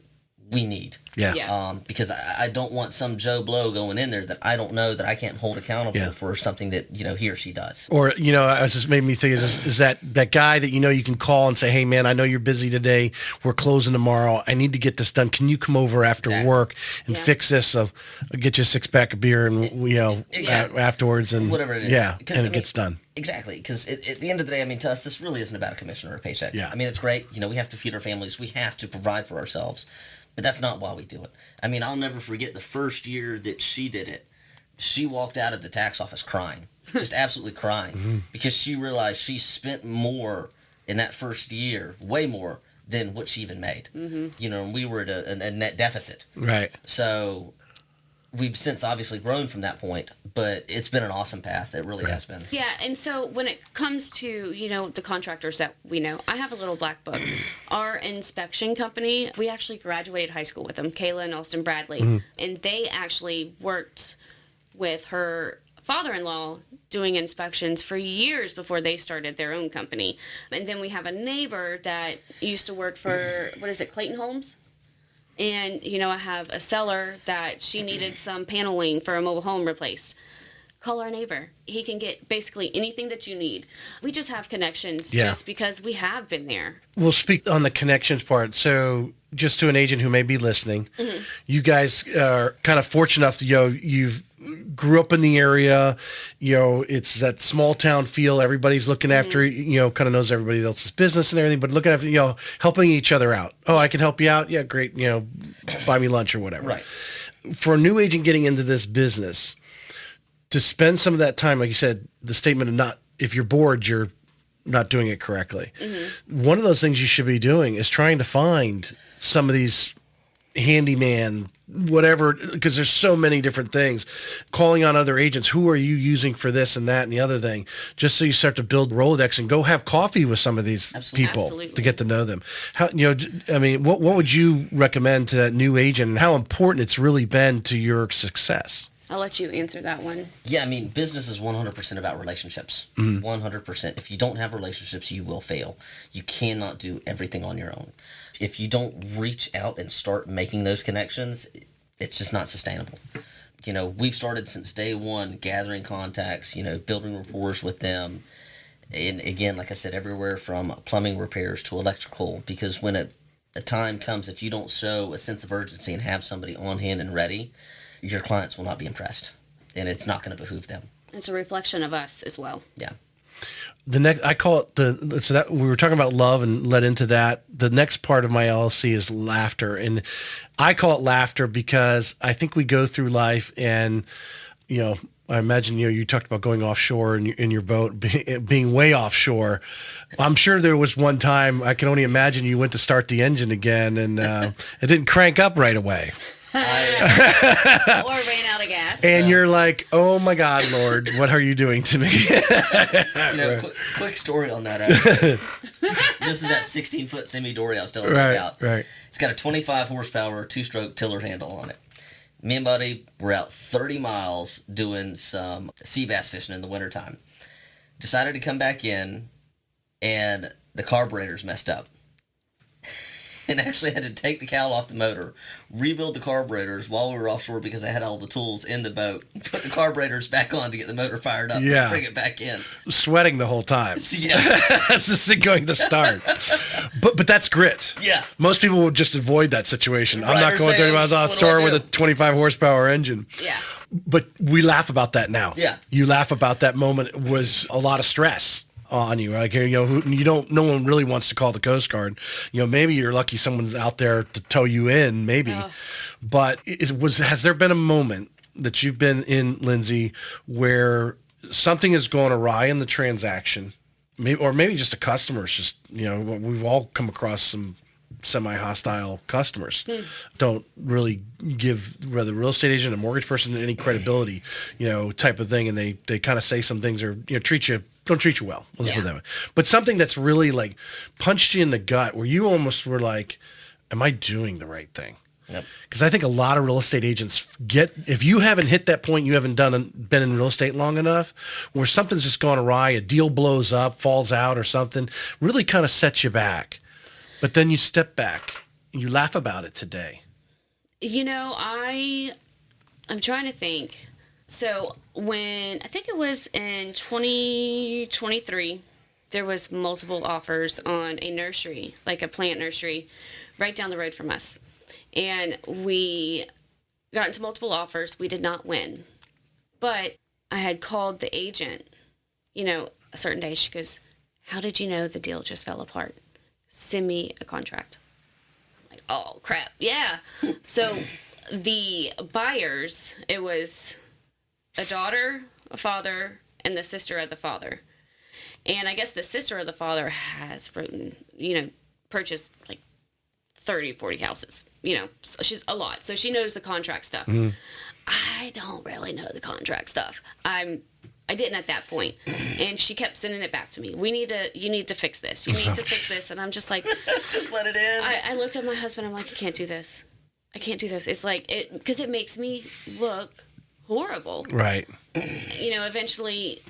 we need. Yeah. Because I don't want some Joe Blow going in there that I don't know that I can't hold accountable for something that, you know, he or she does. Or, you know, it just made me think, is that guy that, you know, you can call and say, hey, man, I know you're busy today. We're closing tomorrow. I need to get this done. Can you come over after work and fix this? I'll get you a 6-pack of beer and, you know, afterwards. And whatever it is. Yeah, and it gets done. Exactly. Because at the end of the day, I mean, to us, this really isn't about a commission or a paycheck. Yeah. I mean, it's great. You know, we have to feed our families. We have to provide for ourselves. But that's not why we do it. I mean, I'll never forget the first year that she did it. She walked out of the tax office crying, just absolutely crying, because she realized she spent more in that first year, way more than what she even made. You know, and we were at a net deficit. Right. So we've since obviously grown from that point, but it's been an awesome path. It really has been. Yeah, and so when it comes to, the contractors that we know, I have a little black book. Our inspection company, we actually graduated high school with them, Kayla and Austin Bradley, and they actually worked with her father-in-law doing inspections for years before they started their own company. And then we have a neighbor that used to work for, Clayton Homes? And, I have a seller that she needed some paneling for a mobile home replaced. Call our neighbor. He can get basically anything that you need. We just have connections just because we have been there. We'll speak on the connections part. So just to an agent who may be listening, you guys are kind of fortunate enough, you've grew up in the area, it's that small town feel. Everybody's looking after, kind of knows everybody else's business and everything, but looking after, helping each other out. Oh, I can help you out. Yeah, great. Buy me lunch or whatever. Right. For a new agent getting into this business, to spend some of that time, like you said, the statement of if you're bored, you're not doing it correctly. One of those things you should be doing is trying to find some of these handyman, whatever, because there's so many different things. Calling on other agents, who are you using for this and that and the other thing, just so you start to build Rolodex and go have coffee with some of these people to get to know them. How, what would you recommend to that new agent, and how important it's really been to your success? I'll let you answer that one. Yeah, I mean, business is 100% about relationships. 100%. If you don't have relationships, you will fail. You cannot do everything on your own. If you don't reach out and start making those connections, it's just not sustainable. We've started since day one gathering contacts, building rapport with them. And again, like I said, everywhere from plumbing repairs to electrical, because when a time comes, if you don't show a sense of urgency and have somebody on hand and ready, your clients will not be impressed, and it's not going to behoove them. It's a reflection of us as well. Yeah. The next, I call it so that we were talking about love and led into that. The next part of my LLC is laughter. And I call it laughter because I think we go through life and, I imagine, you talked about going offshore in your boat, being way offshore. I'm sure there was one time, I can only imagine, you went to start the engine again and it didn't crank up right away. Or ran out of gas. And you're like, oh my God, Lord, what are you doing to me? Quick story on that. Actually. This is that 16-foot semi-dory I was telling you about. Right. It's got a 25 horsepower, 2-stroke tiller handle on it. Me and Buddy were out 30 miles doing some sea bass fishing in the wintertime. Decided to come back in, and the carburetor's messed up. And actually had to take the cowl off the motor, rebuild the carburetors while we were offshore because I had all the tools in the boat, put the carburetors back on to get the motor fired up, and bring it back in. Sweating the whole time. Yeah. That's just going to start. But that's grit. Yeah. Most people would just avoid that situation. I'm not going 30 miles offshore with a 25 horsepower engine. Yeah. But we laugh about that now. Yeah. You laugh about that moment. It was a lot of stress on you. Like, no one really wants to call the Coast Guard. Maybe you're lucky someone's out there to tow you in, maybe. But has there been a moment that you've been in, Lindsey, where something has gone awry in the transaction, maybe just a customer's just, we've all come across some semi-hostile customers, don't really give whether real estate agent or mortgage person any credibility, type of thing, and they kind of say some things or don't treat you well. Let's put it that way. But something that's really like punched you in the gut where you almost were like, am I doing the right thing? Yep. Because I think a lot of real estate agents if you haven't hit that point, you haven't been in real estate long enough, where something's just gone awry, a deal blows up, falls out or something, really kind of sets you back. But then you step back and you laugh about it today. I'm trying to think. So when, I think it was in 2023, there was multiple offers on a nursery, like a plant nursery, right down the road from us. And we got into multiple offers. We did not win. But I had called the agent, a certain day. She goes, how did you know the deal just fell apart? Send me a contract. oh crap, yeah. So the buyers, it was a daughter, a father, and the sister of the father. And I guess the sister of the father has purchased like 30, 40 houses. So she's a lot. So she knows the contract stuff. I don't really know the contract stuff. I didn't at that point. And she kept sending it back to me. You need to fix this. You need to fix this. And I'm just like, just let it in. I looked at my husband. I'm like, I can't do this. I can't do this. It's like, because it makes me look horrible. Right. Eventually,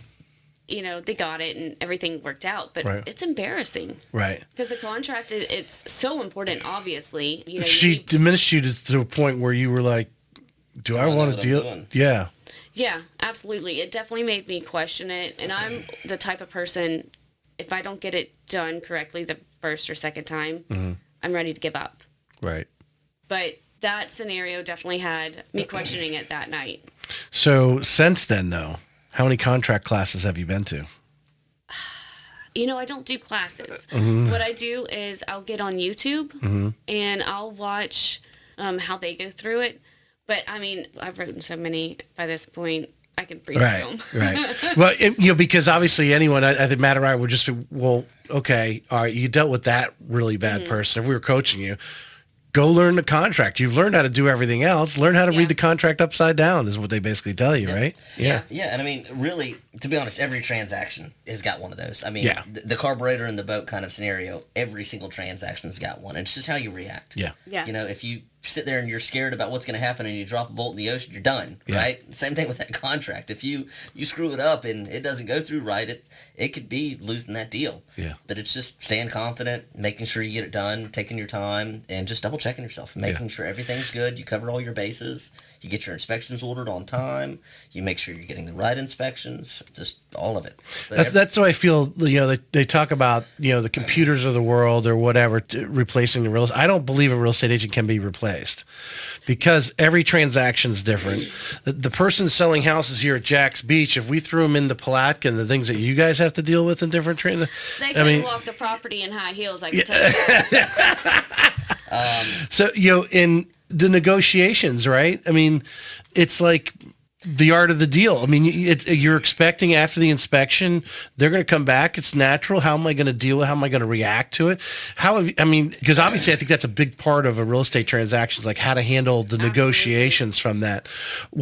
they got it and everything worked out, but it's embarrassing. Right. Because the contract, it's so important, obviously. She diminished you to a point where you were like, do I want to deal? Yeah. Yeah, absolutely. It definitely made me question it. And I'm the type of person, if I don't get it done correctly the first or second time, I'm ready to give up. Right. But that scenario definitely had me questioning it that night. So since then, though, how many contract classes have you been to? I don't do classes. What I do is I'll get on YouTube and I'll watch how they go through it. But, I mean, I've written so many by this point, I can breeze through them. Right. Well, because obviously anyone, I think Matt and I would just be, well, okay, all right, you dealt with that really bad person. If we were coaching you, go learn the contract. You've learned how to do everything else. Learn how to read the contract upside down is what they basically tell you, right? Yeah. And I mean, really, to be honest, every transaction has got one of those. I mean, the carburetor in the boat kind of scenario, every single transaction has got one. And it's just how you react. Yeah. If you sit there and you're scared about what's going to happen and you drop a bolt in the ocean, you're done, right? Same thing with that contract. If you screw it up and it doesn't go through right, it could be losing that deal. Yeah. But it's just staying confident, making sure you get it done, taking your time, and just double checking yourself, making sure everything's good. You cover all your bases. You get your inspections ordered on time. You make sure you're getting the right inspections. Just all of it. That's what I feel. They talk about the computers of the world or whatever replacing the real estate. I don't believe a real estate agent can be replaced because every transaction is different. The person selling houses here at Jack's Beach, if we threw them into Palatka and the things that you guys have to deal with in different they couldn't walk the property in high heels. I can tell you that. So in the negotiations, right? I mean, it's like the art of the deal. I mean, you're expecting after the inspection, they're going to come back. It's natural. How am I going to deal with it? How am I going to react to it? Because obviously I think that's a big part of a real estate transaction is like how to handle the negotiations from that.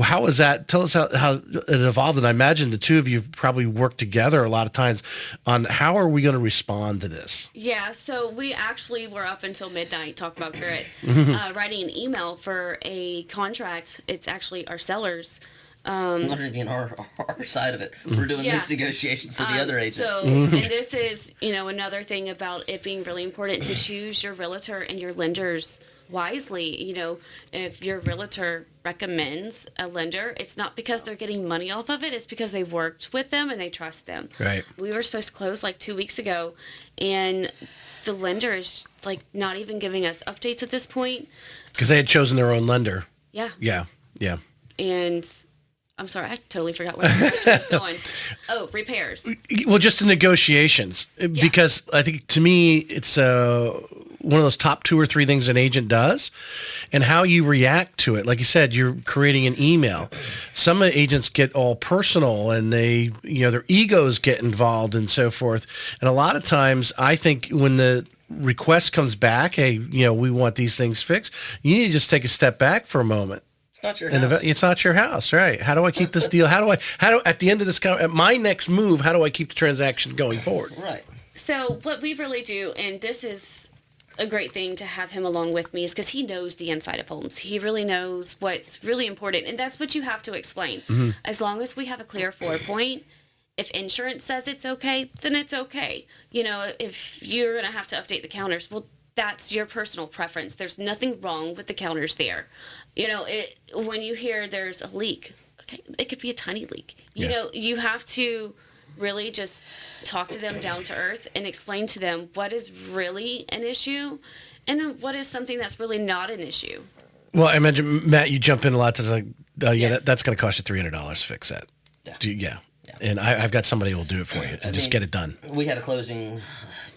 How was that? Tell us how it evolved. And I imagine the two of you probably worked together a lot of times on how are we going to respond to this? Yeah. So we actually were up until midnight talking about grit, writing an email for a contract. It's actually our sellers. Not even our side of it. We're doing this negotiation for the other agent. So, and this is, another thing about it being really important to choose your realtor and your lenders wisely. If your realtor recommends a lender, it's not because they're getting money off of it. It's because they worked with them and they trust them. Right. We were supposed to close like 2 weeks ago, and the lender is like not even giving us updates at this point. Because they had chosen their own lender. Yeah. Yeah. Yeah. And I'm sorry, I totally forgot where the question was going. Oh, repairs. Well, just the negotiations. Because I think to me, it's one of those top 2 or 3 things an agent does and how you react to it. Like you said, you're creating an email. Some agents get all personal and they, their egos get involved and so forth. And a lot of times I think when the request comes back, hey, we want these things fixed, you need to just take a step back for a moment. It's not your house. It's not your house, right? How do I keep this deal? How do at the end of this, at my next move, how do I keep the transaction going forward? Right. So what we really do, and this is a great thing to have him along with me, is because he knows the inside of homes. He really knows what's really important, and that's what you have to explain. As long as we have a clear 4-point, if insurance says it's okay, then it's okay. If you're going to have to update the counters, well, that's your personal preference. There's nothing wrong with the counters there. When you hear there's a leak, okay, it could be a tiny leak. You have to really just talk to them down to earth and explain to them what is really an issue and what is something that's really not an issue. Well, I imagine, Matt, you jump in a lot to like, Yes. that's going to cost you $300 to fix that. Yeah. And I've got somebody who will do it for you and just get it done. We had a closing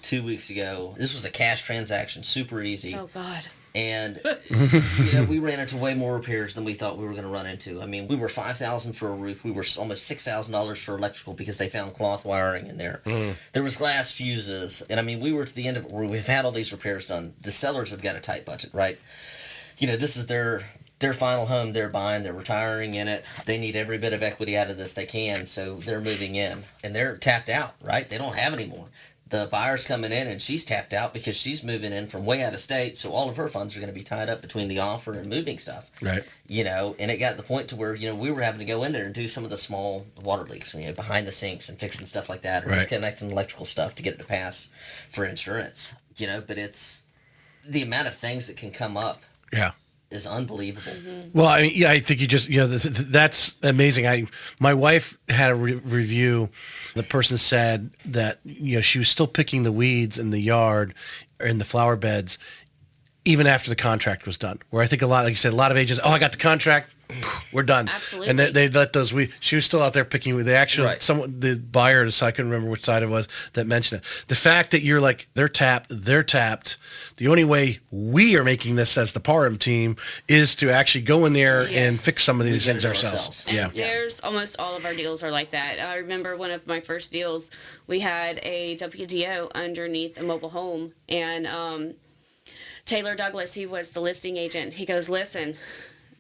2 weeks ago. This was a cash transaction, super easy. Oh, God. And we ran into way more repairs than we thought we were going to run into. I mean, we were $5,000 for a roof. We were almost $6,000 for electrical because they found cloth wiring in there. There was glass fuses, and I mean, we were to the end of it where we've had all these repairs done. The sellers have got a tight budget, right? This is their final home they're buying. They're retiring in it. They need every bit of equity out of this they can, so they're moving in, and they're tapped out, right? They don't have any more. The buyer's coming in and she's tapped out because she's moving in from way out of state, so all of her funds are going to be tied up between the offer and moving stuff. Right. And it got to the point to where, we were having to go in there and do some of the small water leaks, behind the sinks and fixing stuff like that, or disconnecting electrical stuff to get it to pass for insurance. But it's the amount of things that can come up. Yeah. Is unbelievable. Well, I mean, I think you just, that's amazing. My wife had a review. The person said that, she was still picking the weeds in the yard or in the flower beds, even after the contract was done. Where I think like you said, a lot of agents, I got the contract, we're done. Absolutely. And they let those weeds. She was still out there picking. They actually, the buyer, I couldn't remember which side it was that mentioned it. The fact that you're like, they're tapped. The only way we are making this as the Parham team is to actually go in there and fix some of these things ourselves. And there's almost all of our deals are like that. I remember one of my first deals, we had a WDO underneath a mobile home, and Taylor Douglas, he was the listing agent. He goes, listen,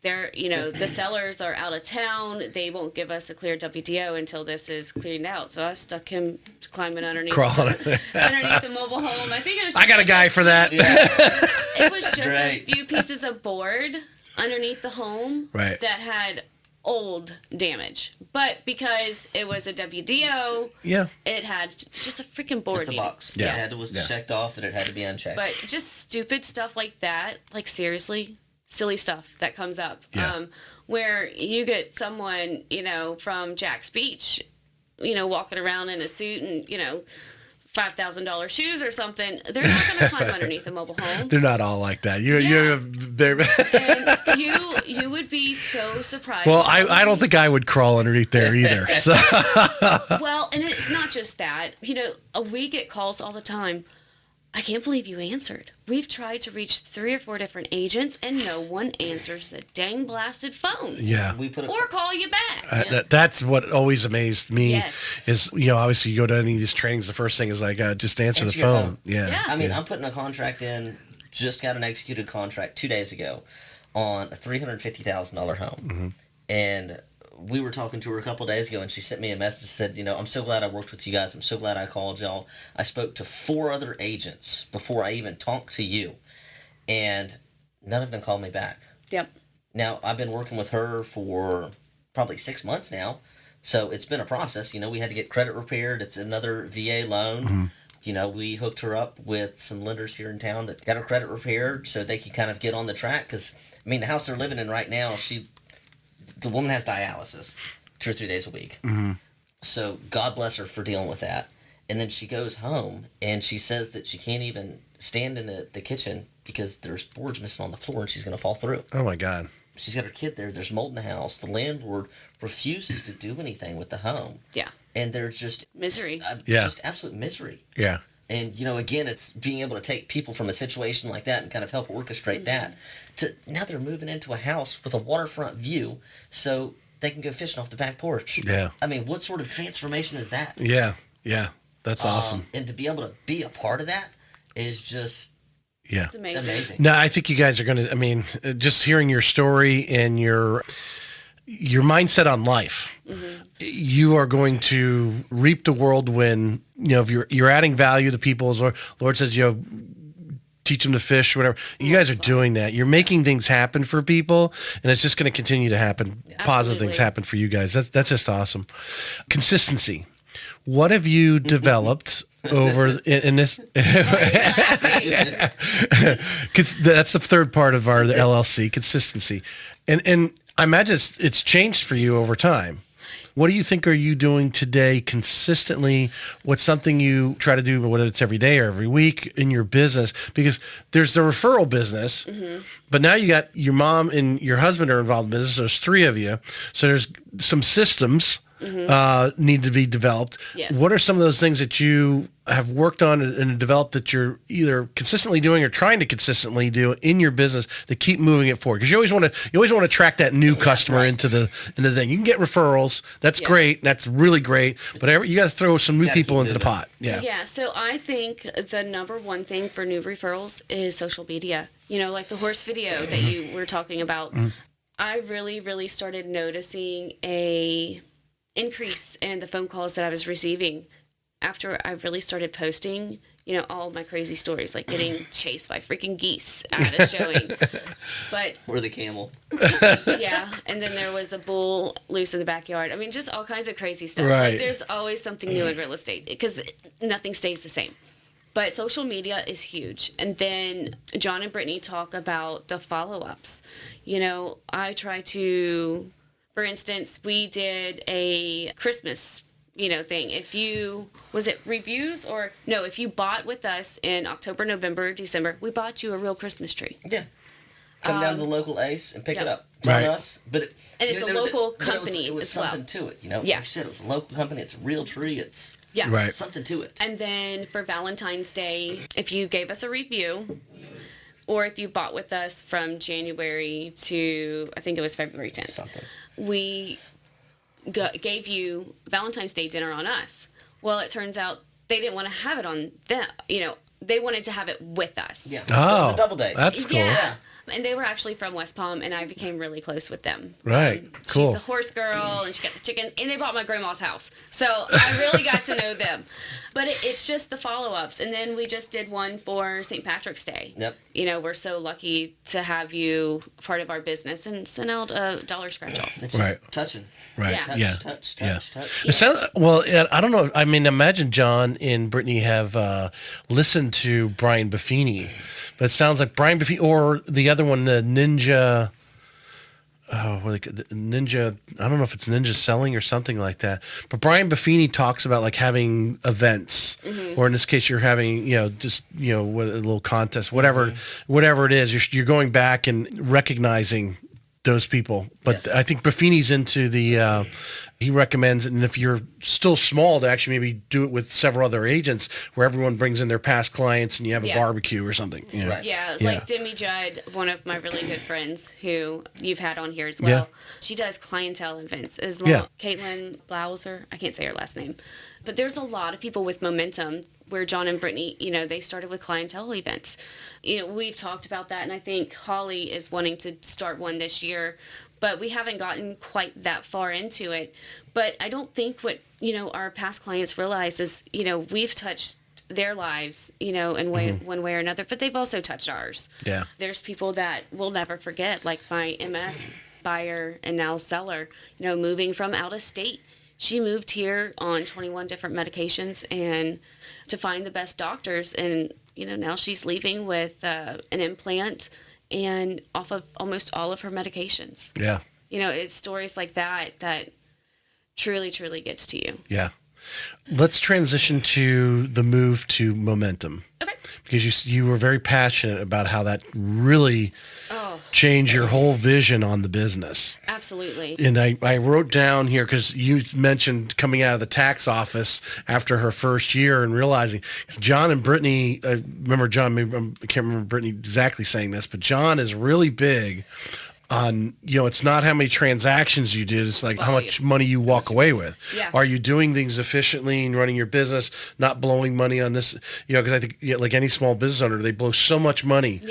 the sellers are out of town. They won't give us a clear WDO until this is cleaned out. So I stuck him climbing underneath the mobile home. I think it was. I got a guy for that. Yeah. It was just a few pieces of board underneath the home that had old damage, but because it was a WDO, it had just a freaking board. It's a box. Yeah. It was checked off, and it had to be unchecked. But just stupid stuff like that, like seriously. Silly stuff that comes up, where you get someone, from Jack's Beach, walking around in a suit and, $5,000 shoes or something. They're not going to climb underneath a mobile home. They're not all like that. And you would be so surprised. Well, I don't think I would crawl underneath there either. So. Well, and it's not just that. We get calls all the time. I can't believe you answered. We've tried to reach 3 or 4 different agents, and no one answers the dang blasted phone. Yeah. Or call you back. That's what always amazed me is, obviously you go to any of these trainings, the first thing is like, just answer the phone. Yeah. I mean, I'm putting a contract in, just got an executed contract 2 days ago on a $350,000 home. And we were talking to her a couple of days ago, and she sent me a message that said, I'm so glad I worked with you guys. I'm so glad I called y'all. I spoke to 4 other agents before I even talked to you, and none of them called me back. Yep. Now, I've been working with her for probably 6 months now, so it's been a process. We had to get credit repaired. It's another VA loan. We hooked her up with some lenders here in town that got her credit repaired so they could kind of get on the track, because, the house they're living in right now, the woman has dialysis 2 or 3 days a week. So God bless her for dealing with that. And then she goes home and she says that she can't even stand in the kitchen because there's boards missing on the floor and she's going to fall through. Oh my God. She's got her kid there. There's mold in the house. The landlord refuses to do anything with the home. Yeah. And there's just misery. Just absolute misery. Yeah. And, again, it's being able to take people from a situation like that and kind of help orchestrate that to now they're moving into a house with a waterfront view so they can go fishing off the back porch. Yeah. What sort of transformation is that? Yeah. Yeah. That's awesome. And to be able to be a part of that is just it's amazing. No, I think you guys are going to, just hearing your story and your mindset on life, you are going to reap the whirlwind. If you're adding value to people, as Lord says, teach them to fish, whatever. You guys are doing that. You're making things happen for people, and it's just going to continue to happen. Absolutely. Positive things happen for you guys. That's just awesome. Consistency. What have you developed over in this? That's the third part of the LLC, consistency. And I imagine it's changed for you over time. What do you think are you doing today consistently? What's something you try to do, whether it's every day or every week in your business? Because there's the referral business, but now you got your mom and your husband are involved in business. There's 3 of you. So there's some systems need to be developed. Yes. What are some of those things that you have worked on and developed that you're either consistently doing or trying to consistently do in your business to keep moving it forward? Because you always want to attract that new customer into the thing. You can get referrals. That's great. That's really great. But you got to throw some new people into the pot. Yeah. Yeah. So I think the number one thing for new referrals is social media. Like the horse video that you were talking about. I really, really started noticing a increase in the phone calls that I was receiving after I really started posting, all my crazy stories, like getting chased by freaking geese at a showing. Or the camel. Yeah. And then there was a bull loose in the backyard. I mean, just all kinds of crazy stuff. Right. Like there's always something new in real estate because nothing stays the same. But social media is huge. And then John and Brittany talk about the follow-ups. I try to, for instance, we did a Christmas, thing. If you bought with us in October, November, December, we bought you a real Christmas tree. Yeah. Come down to the local Ace and pick it up. Right. On us. But it's a local company it was as well. something to it, Yeah. Like you said, it was a local company. It's a real tree. It's Right. something to it. And then for Valentine's Day, if you gave us a review, or if you bought with us from January to, I think it was February 10th, we gave you Valentine's Day dinner on us. Well, it turns out they didn't want to have it on them. They wanted to have it with us. Yeah. So it was a double date. That's cool. Yeah. And they were actually from West Palm, and I became really close with them. Right. Cool. She's the horse girl, and she got the chickens, and they bought my grandma's house. So I really got to know them. But it's just the follow-ups. And then we just did one for St. Patrick's Day. Yep. We're so lucky to have you part of our business and send out a dollar scratch-off. It's just touching. Right. Yeah. Touch. It sounds, well, I don't know. I mean, imagine John and Brittany have listened to Brian Buffini, but it sounds like Brian Buffini or the other one, the Ninja. Ninja. I don't know if it's Ninja Selling or something like that. But Brian Buffini talks about like having events, or in this case, you're having just a little contest, whatever it is. You're going back and recognizing those people. But I think Buffini's into the. He recommends, and if you're still small, to actually maybe do it with several other agents, where everyone brings in their past clients, and you have a barbecue or something. Right. Yeah, like Demi Judd, one of my really good friends who you've had on here as well. She does clientele events as well. Caitlin Blauser, I can't say her last name, but there's a lot of people with Momentum where John and Brittany, they started with clientele events. We've talked about that, and I think Holly is wanting to start one this year, but we haven't gotten quite that far into it. But I don't think what, our past clients realize is, we've touched their lives, in one way or another, but they've also touched ours. Yeah. There's people that we'll never forget, like my MS buyer and now seller, moving from out of state. She moved here on 21 different medications and to find the best doctors. And, now she's leaving with an implant and off of almost all of her medications. Yeah. It's stories like that truly, truly gets to you. Yeah. Let's transition to the move to Momentum. Okay. Because you were very passionate about how that really changed your whole vision on the business. Absolutely. And I wrote down here, because you mentioned coming out of the tax office after her first year and realizing, John and Brittany, I remember John, maybe I can't remember Brittany exactly saying this, but John is really big on, it's not how many transactions you did, it's like how much money you walk away with. Yeah. Are you doing things efficiently and running your business, not blowing money on this? Because I think like any small business owner, they blow so much money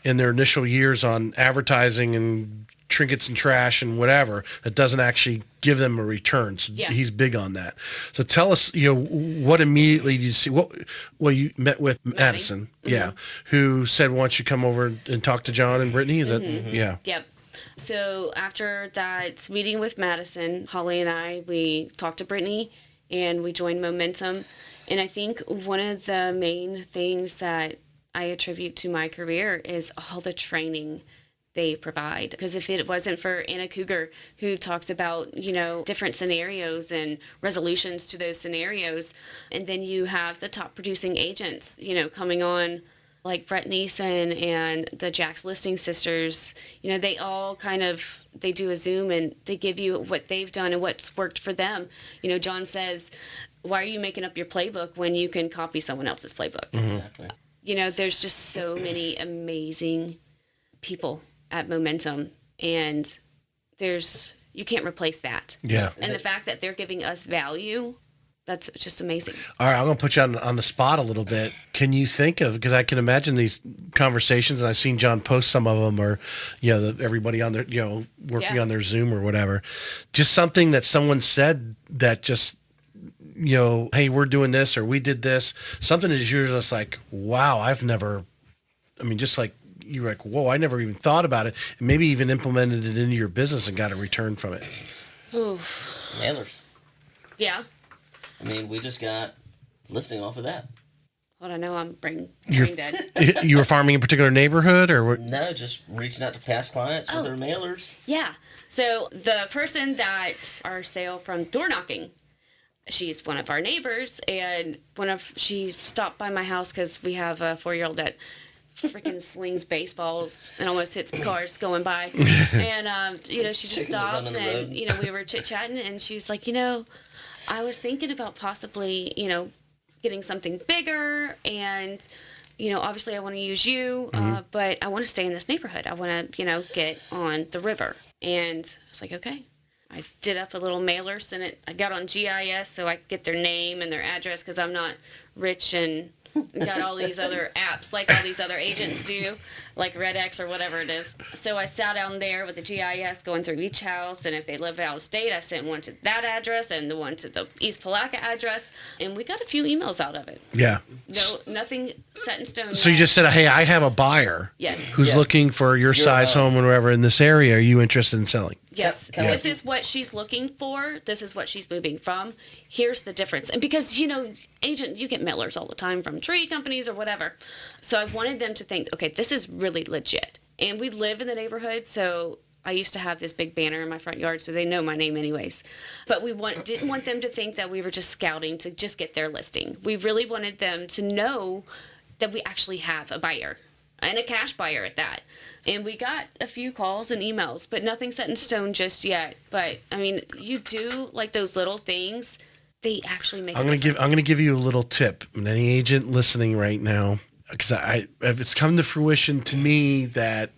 in their initial years on advertising and trinkets and trash and whatever that doesn't actually give them a return. So he's big on that. So tell us, what immediately did you see? Well, you met with Madison, who said, why don't you come over and talk to John and Brittany? Is that, Yep. So after that meeting with Madison, Holly and we talked to Brittany and we joined Momentum. And I think one of the main things that I attribute to my career is all the training they provide. Because if it wasn't for Anna Cougar, who talks about, different scenarios and resolutions to those scenarios, and then you have the top producing agents, coming on like Brett Neeson and the Jack's Listing Sisters, they all they do a Zoom and they give you what they've done and what's worked for them. John says, why are you making up your playbook when you can copy someone else's playbook? Exactly. There's just so many amazing people at Momentum, and you can't replace that. Yeah. And the fact that they're giving us value, that's just amazing. All right, I'm going to put you on the spot a little bit. Can you think of, because I can imagine these conversations, and I've seen John post some of them, or, everybody on their, working on their Zoom or whatever, just something that someone said that just, hey, we're doing this, or we did this, something that you're just like, wow, just like, you're like, whoa, I never even thought about it, and maybe even implemented it into your business and got a return from it. Ooh. Mailers. Yeah. We just got listing off of that. Hold on, no, I'm brain dead. You were farming in a particular neighborhood, or what? No, just reaching out to past clients with their mailers. Yeah. So the person that our sale from door knocking, she's one of our neighbors, and she stopped by my house because we have a 4-year-old that freaking slings baseballs and almost hits cars going by. And, she just Chickens stopped and, we were chit-chatting, and she's like, I was thinking about possibly, getting something bigger, and, obviously I want to use you, but I want to stay in this neighborhood. I want to, get on the river. And I was like, okay. I did up a little mailer, sent it. I got on GIS so I could get their name and their address, because I'm not rich and got all these other apps like all these other agents do, like RedX or whatever it is. So I sat down there with the GIS going through each house, and if they live out of state, I sent one to that address and the one to the East Palatka address, and we got a few emails out of it. Yeah. No, nothing set in stone. So you just said, hey, I have a buyer who's looking for your size home or whatever in this area. Are you interested in selling? Yes, this is what she's looking for. This is what she's moving from. Here's the difference. And because, agent, you get mailers all the time from tree companies or whatever. So I wanted them to think, okay, this is really legit. And we live in the neighborhood, so I used to have this big banner in my front yard, so they know my name anyways. But we didn't want them to think that we were just scouting to just get their listing. We really wanted them to know that we actually have a buyer, and a cash buyer at that. And we got a few calls and emails, but nothing set in stone just yet. But you do like those little things, they actually make I'm going to give you a little tip. And any agent listening right now, because if it's come to fruition to me that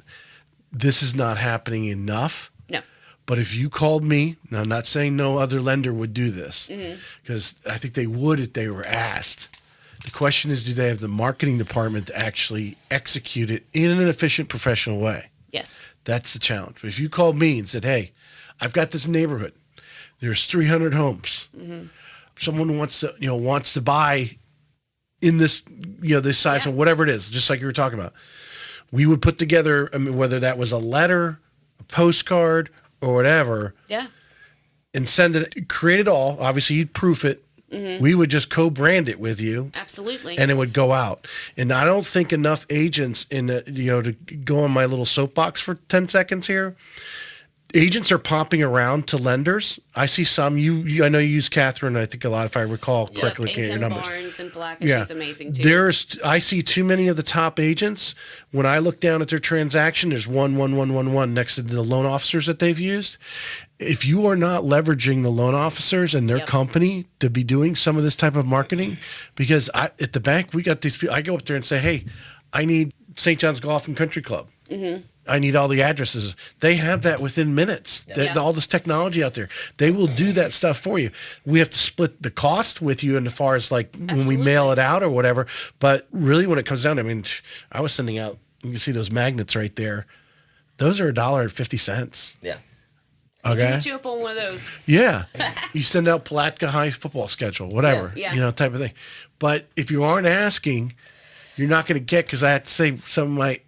this is not happening enough. No. But if you called me, now I'm not saying no other lender would do this, because I think they would if they were asked. The question is, do they have the marketing department to actually execute it in an efficient, professional way? Yes. That's the challenge. But if you called me and said, hey, I've got this neighborhood. There's 300 homes. Someone wants to buy in this, this size or whatever it is, just like you were talking about. We would put together, whether that was a letter, a postcard, or whatever. Yeah. And send it, create it all. Obviously, you'd proof it. We would just co-brand it with you. Absolutely. And it would go out. And I don't think enough agents to go on my little soapbox for 10 seconds here. Agents are popping around to lenders. I see some. I know you use Catherine. I think a lot, if I recall correctly, looking at your numbers. Barnes and Black, she's amazing too. I see too many of the top agents. When I look down at their transaction, there's 1 next to the loan officers that they've used. If you are not leveraging the loan officers and their company to be doing some of this type of marketing, because at the bank, we got these people, I go up there and say, hey, I need St. John's Golf and Country Club. I need all the addresses. They have that within minutes. All this technology out there. They will do that stuff for you. We have to split the cost with you in as far as when we mail it out or whatever. But really when it comes down, I was sending out, you can see those magnets right there. Those are $1.50. Yeah. Okay. Hit you up on one of those. Yeah. You send out Palatka High football schedule, whatever, type of thing. But if you aren't asking, you're not going to get, because I have to say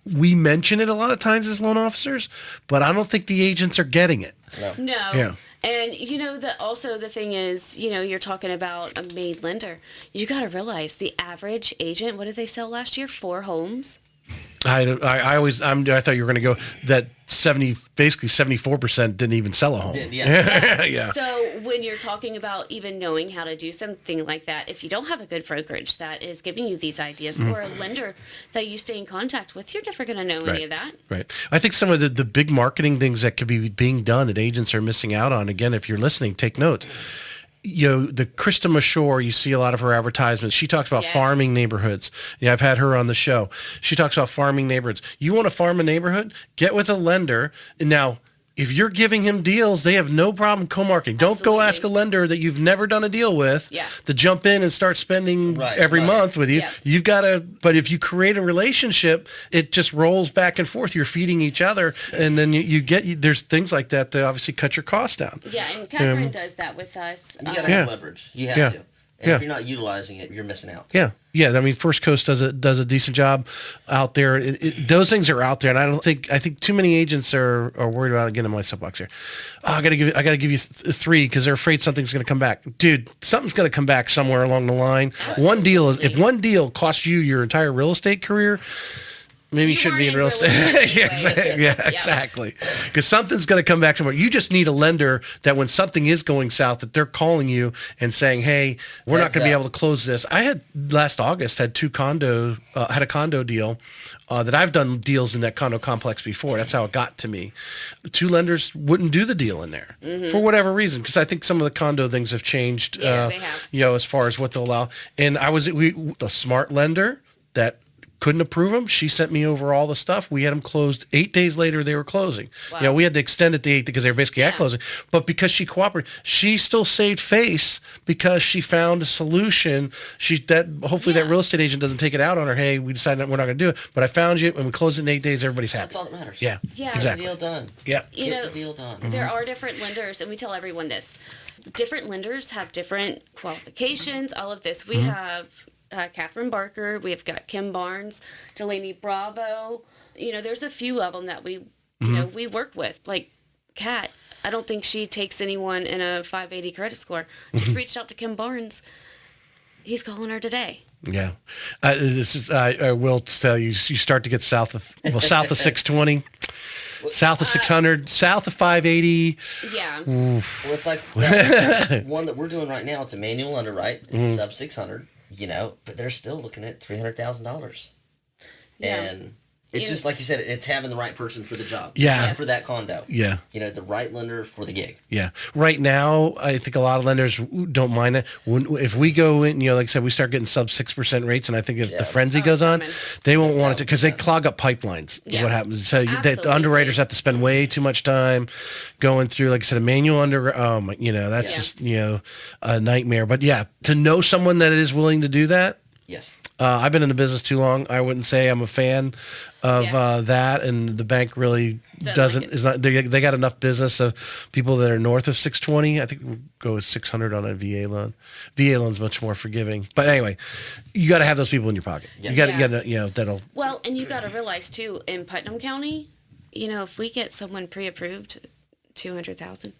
we mention it a lot of times as loan officers, but I don't think the agents are getting it. No. Yeah. And the thing is, you're talking about a made lender. You got to realize the average agent, what did they sell last year? 4 homes. I thought you were going to go that 74% didn't even sell a home. Yeah. Yeah. So when you're talking about even knowing how to do something like that, if you don't have a good brokerage that is giving you these ideas or a lender that you stay in contact with, you're never going to know any of that. Right. I think some of the big marketing things that could be being done that agents are missing out on, again, if you're listening, take notes. The Krista Mashore, you see a lot of her advertisements. She talks about farming neighborhoods. Yeah, I've had her on the show. She talks about farming neighborhoods. You want to farm a neighborhood? Get with a lender. And now, if you're giving him deals, they have no problem co-marketing. Don't go ask a lender that you've never done a deal with to jump in and start spending every month with you. Yeah. You've got to, but if you create a relationship, it just rolls back and forth. You're feeding each other. And then there's things like that obviously cut your costs down. Yeah, and Catherine does that with us. You got to have leverage. You have to. And if you're not utilizing it, you're missing out. Yeah. Yeah, I mean, First Coast does a decent job out there. Those things are out there, and I think too many agents are worried about getting in my soapbox here. Oh, I got to give you 3 because they're afraid something's going to come back. Dude, something's going to come back somewhere along the line. Absolutely. If one deal costs you your entire real estate career, maybe you shouldn't be in real estate. Exactly. Because something's going to come back somewhere. You just need a lender that when something is going south, that they're calling you and saying, "Hey, we're not going to be able to close this." I had last August had a condo deal that I've done deals in that condo complex before. That's how it got to me. 2 lenders wouldn't do the deal in there for whatever reason, because I think some of the condo things have changed. Yes, they have. As far as what they'll allow. And the smart lender that couldn't approve them. She sent me over all the stuff. We had them closed 8 days later. They were closing. Wow. We had to extend it to 8 because they were basically at closing. But because she cooperated, she still saved face because she found a solution. Hopefully that real estate agent doesn't take it out on her. Hey, we decided we're not going to do it. But I found you, and we closed it in 8 days. Everybody's happy. That's all that matters. Yeah. Exactly. Get the deal done. Yeah. Get the deal done. There are different lenders, and we tell everyone this. Different lenders have different qualifications. All of this. We have Catherine Barker, we've got Kim Barnes, Delaney Bravo. There's a few of them that we work with. Like Kat, I don't think she takes anyone in a 580 credit score. Just reached out to Kim Barnes. He's calling her today. Yeah, I will tell you. You start to get south of 620. South of 600, south of 580. Yeah. Oof. Well, it's like one that we're doing right now. It's a manual underwrite. It's sub 600. But they're still looking at $300,000. Yeah. And it's just like you said, it's having the right person for the job. Yeah. For that condo. Yeah. The right lender for the gig. Yeah. Right now, I think a lot of lenders don't mind it. If we go in, like I said, we start getting sub 6% rates, and I think if the frenzy goes on, they won't want it to, because they clog up pipelines. Yeah. What happens? So the underwriters have to spend way too much time going through, like I said, a manual that's just, a nightmare. But to know someone that is willing to do that. Yes. I've been in the business too long. I wouldn't say I'm a fan of that, and the bank really doesn't. Is not. They got enough business of people that are north of 620. I think we'll go with 600 on a VA loan. VA loan's much more forgiving. But anyway, you got to have those people in your pocket. Yes. You got to, that'll. Well, and you got to realize too, in Putnam County, if we get someone pre-approved, $200,000.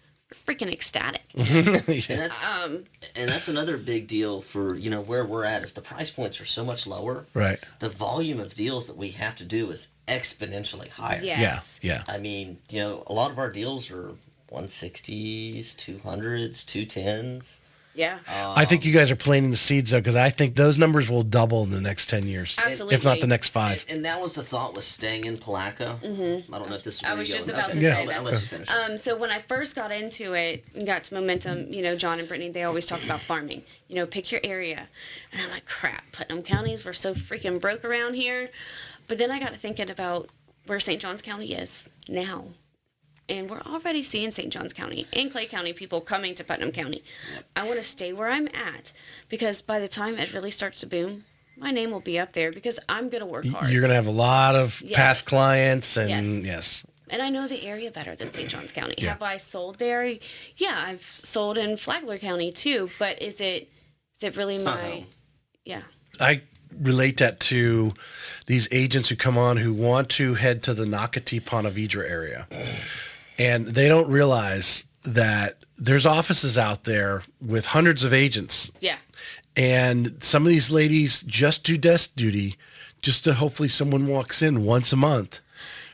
Freaking ecstatic. And that's another big deal for where we're at is the price points are so much lower. Right. The volume of deals that we have to do is exponentially higher. Yes. Yeah. I mean, a lot of our deals are 160s, 200s, 210s. Yeah. I think you guys are planting the seeds, though, because I think those numbers will double in the next 10 years. Absolutely. If not the next 5. And that was the thought with staying in Palatka. Mm-hmm. I don't know if this is where I was just about to say that. I'll let you finish. So when I first got into it and got to Momentum, John and Brittany, they always talk about farming. Pick your area. And I'm like, crap, Putnam Counties, we're so freaking broke around here. But then I got to thinking about where St. Johns County is now. And we're already seeing St. Johns County and Clay County people coming to Putnam County. Yep. I want to stay where I'm at because by the time it really starts to boom, my name will be up there because I'm going to work hard. You're going to have a lot of past clients and yes. And I know the area better than St. Johns County. Yeah. Have I sold there? Yeah, I've sold in Flagler County too. But is it really yeah. I relate that to these agents who come on who want to head to the Nocatee Ponte Vedra area. And they don't realize that there's offices out there with hundreds of agents. Yeah. And some of these ladies just do desk duty just to hopefully someone walks in once a month,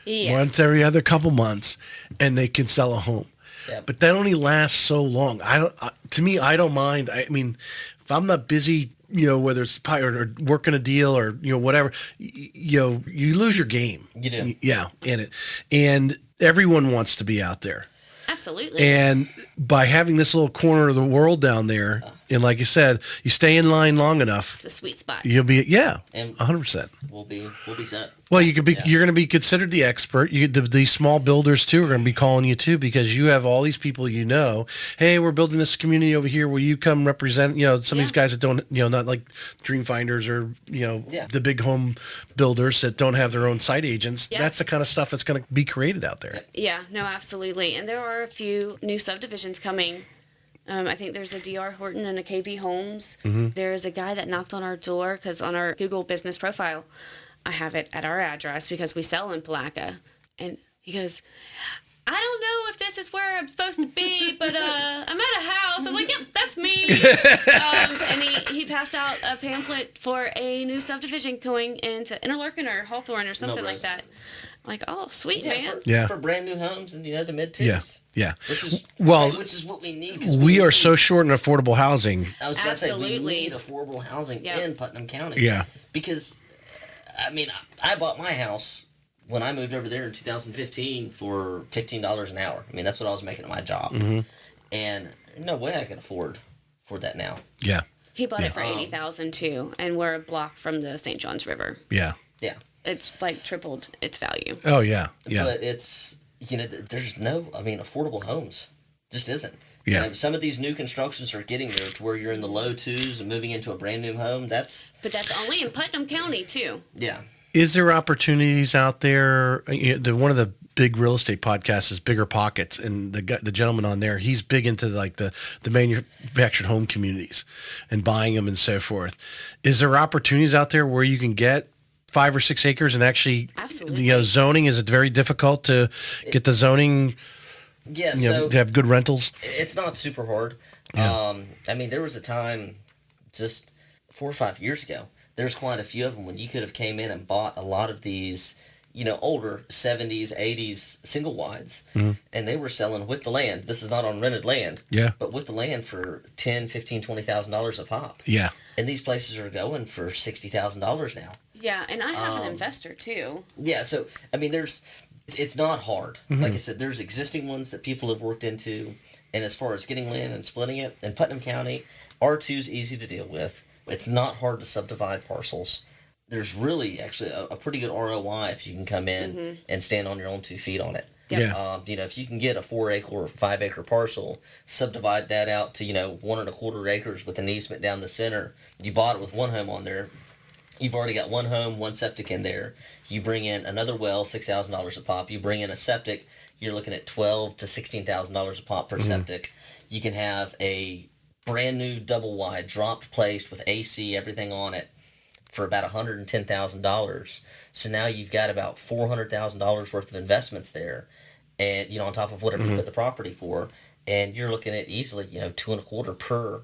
Yeah. once every other couple months, and they can sell a home. Yeah. But that only lasts so long. To me, I don't mind. I mean, if I'm not busy, whether it's or working a deal or whatever, you lose your game. You do. Yeah, in it, and everyone wants to be out there. Absolutely. And by having this little corner of the world down there, and like you said, you stay in line long enough, It's a sweet spot. you'll be And 100%. we'll be set. Well, you're going to be considered the expert. These small builders too are going to be calling you too, because you have all these people. Hey, we're building this community over here. Will you come represent? Some of these guys that don't, not like Dream Finders or the big home builders that don't have their own site agents. Yeah. That's the kind of stuff that's going to be created out there. Yeah, no, absolutely. And there are a few new subdivisions coming. I think there's a DR Horton and a KV Homes. Mm-hmm. There's a guy that knocked on our door because on our Google business profile, I have it at our address because we sell in Palatka. And he goes, I don't know if this is where I'm supposed to be, but I'm at a house. I'm like, yep, that's me. And he passed out a pamphlet for a new subdivision going into Interlaken or Hawthorne or something like Melrose. that. Like, oh, sweet, man. For brand new homes and the mid twos. Yeah. Which is what we need. 'Cause We are so short in affordable housing. I was about to say we Absolutely. need affordable housing Yeah. in Putnam County. Yeah. Because I bought my house when I moved over there in 2015 for $15 an hour. I mean, that's what I was making at my job. Mm-hmm. And no way I can afford that now. Yeah. He bought it for $80,000 too, and we're a block from the St. Johns River. Yeah. Yeah. It's like tripled its value. Oh, yeah. Yeah. But it's, there's no, affordable homes. Just isn't. Yeah. Some of these new constructions are getting there to where you're in the low twos and moving into a brand new home. But that's only in Putnam County too. Yeah. Is there opportunities out there? One of the big real estate podcasts is Bigger Pockets, and the gentleman on there, he's big into like the manufactured home communities and buying them and so forth. Is there opportunities out there where you can get 5 or 6 acres and actually, Absolutely. zoning? Is it very difficult to get the zoning? Yeah. To have good rentals. It's not super hard. Yeah. There was a time just 4 or 5 years ago. There's quite a few of them when you could have came in and bought a lot of these, older 70s, 80s single wides, and they were selling with the land. This is not on rented land. Yeah. But with the land for $10,000, $15,000, $20,000 a pop. Yeah. And these places are going for $60,000 now. Yeah, and I have an investor too. Yeah, so it's not hard. Like I said, there's existing ones that people have worked into, and as far as getting land and splitting it, in Putnam County, R2 is easy to deal with. It's not hard to subdivide parcels. There's really actually a pretty good ROI if you can come in and stand on your own 2 feet on it. Yeah. If you can get a 4 acre or 5 acre parcel, subdivide that out to 1.25 acres with an easement down the center. You bought it with one home on there. You've already got one home, one septic in there. You bring in another well, $6,000 a pop. You bring in a septic, you're looking at $12,000 to $16,000 a pop per septic. You can have a brand new double wide, dropped, placed with AC, everything on it, for about $110,000. So now you've got about $400,000 worth of investments there, and on top of whatever you put the property for, and you're looking at easily $2.25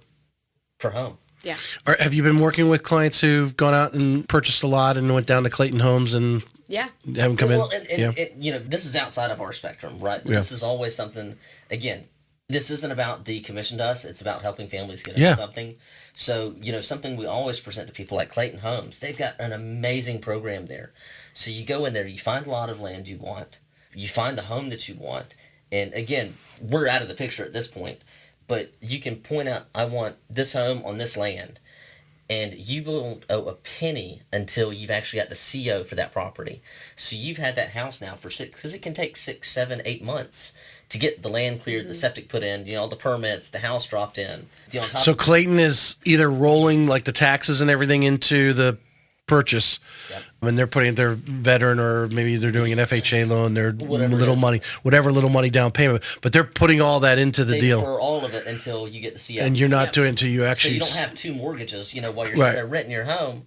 per home. Yeah. Have you been working with clients who've gone out and purchased a lot and went down to Clayton Homes and Yeah. have them come in? And this is outside of our spectrum, right? Yeah. This is always something. Again, this isn't about the commission to us. It's about helping families get Yeah. into something. So something we always present to people like Clayton Homes. They've got an amazing program there. So you go in there, you find a lot of land you want, you find the home that you want, and again, we're out of the picture at this point. But you can point out, I want this home on this land, and you won't owe a penny until you've actually got the CO for that property. So you've had that house now for because it can take 6, 7, 8 months to get the land cleared, the septic put in, all the permits, the house dropped in. On top So Clayton is either rolling like the taxes and everything into the purchase, and they're putting their veteran, or maybe they're doing an FHA loan, their whatever little money down payment, but they're putting all that into the deal for all of it until you get the CO. and you're not doing it until you so actually you don't have 2 mortgages, while you're sitting there renting your home,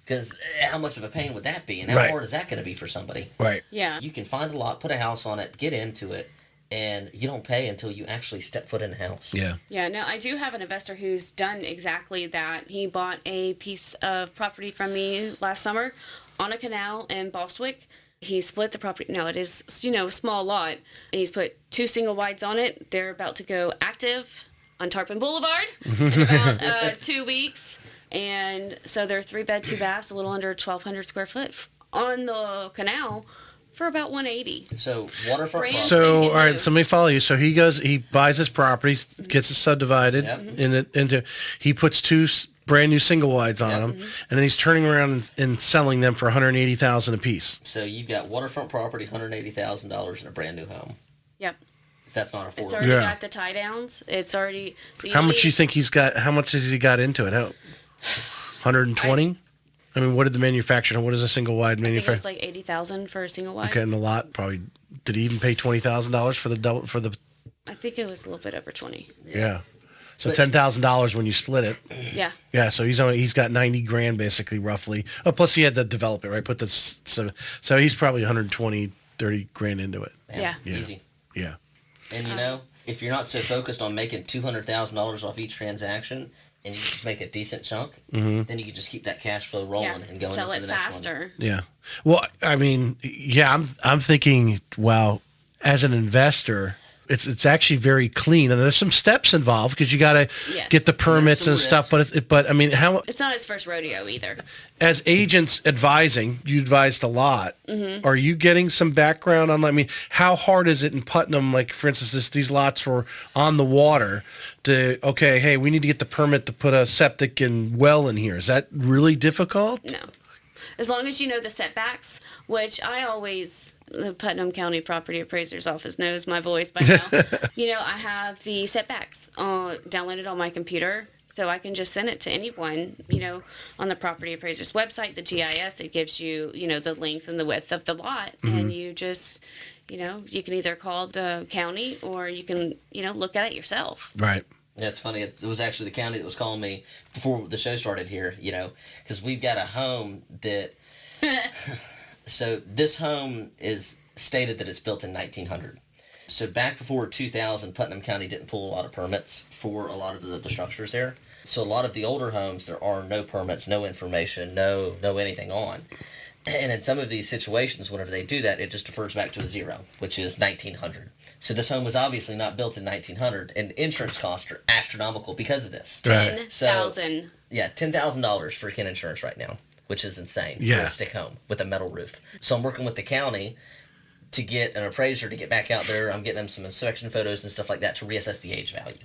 because how much of a pain would that be, and how hard is that going to be for somebody? right. Yeah. You can find a lot, put a house on it, get into it, and you don't pay until you actually step foot in the house. Yeah. Yeah, no, I do have an investor who's done exactly that. He bought a piece of property from me last summer on a canal in Bostwick. He split the property. No, it is, a small lot. And he's put 2 single wides on it. They're about to go active on Tarpon Boulevard in about 2 weeks. And so they're 3-bed, 2 baths, a little under 1,200 square foot on the canal for about 180. So waterfront property. So, all right, so let me follow you. So he buys his property, gets it subdivided into, he puts 2 brand new single wides on them, and then he's turning around and selling them for $180,000 a piece. So you've got waterfront property, $180,000 in a brand new home. Yep. If that's not affordable. It's already got the tie downs. It's already. So How much you think he's got? How much has he got into it? 120? I mean, what did the manufacturer? What is a single wide I think it manufacturer? was like $80,000 for a single wide. Okay, and the lot probably. Did he even pay $20,000 for the double for the? I think it was a little bit over 20. Yeah. So $10,000 when you split it. Yeah. Yeah, so he's got 90 grand basically, roughly. Oh, plus he had to develop it, right? Put this, so he's probably 120, 30 grand into it. Yeah. Easy. Yeah. And if you're not so focused on making $200,000 off each transaction, and you just make a decent chunk, then you can just keep that cash flow rolling and going sell into it the next faster. one. Yeah. Well, I mean, yeah, I'm thinking, wow, as an investor, it's actually very clean, and there's some steps involved because you got to get the permits and stuff. But I mean, how? It's not his first rodeo either. As agents advising, you advised a lot. Are you getting some background on? I mean, how hard is it in Putnam? Like, for instance, these lots were on the water. Hey, we need to get the permit to put a septic and well in here. Is that really difficult? No, as long as you know the setbacks, which the Putnam County Property Appraiser's Office knows my voice by now. I have the setbacks downloaded on my computer, so I can just send it to anyone, on the property appraiser's website, the GIS. It gives you, the length and the width of the lot, and you just, you can either call the county or you can, look at it yourself. Right. Yeah, it's funny. It was actually the county that was calling me before the show started here, because we've got a home that... So this home is stated that it's built in 1900. So back before 2000, Putnam County didn't pull a lot of permits for a lot of the structures there. So a lot of the older homes, there are no permits, no information, no anything on. And in some of these situations, whenever they do that, it just defers back to a 0, which is 1900. So this home was obviously not built in 1900, and insurance costs are astronomical because of this. Right. $10,000. Yeah, $10,000 for kin insurance right now, which is insane for a stick home with a metal roof. So I'm working with the county to get an appraiser to get back out there. I'm getting them some inspection photos and stuff like that to reassess the age value.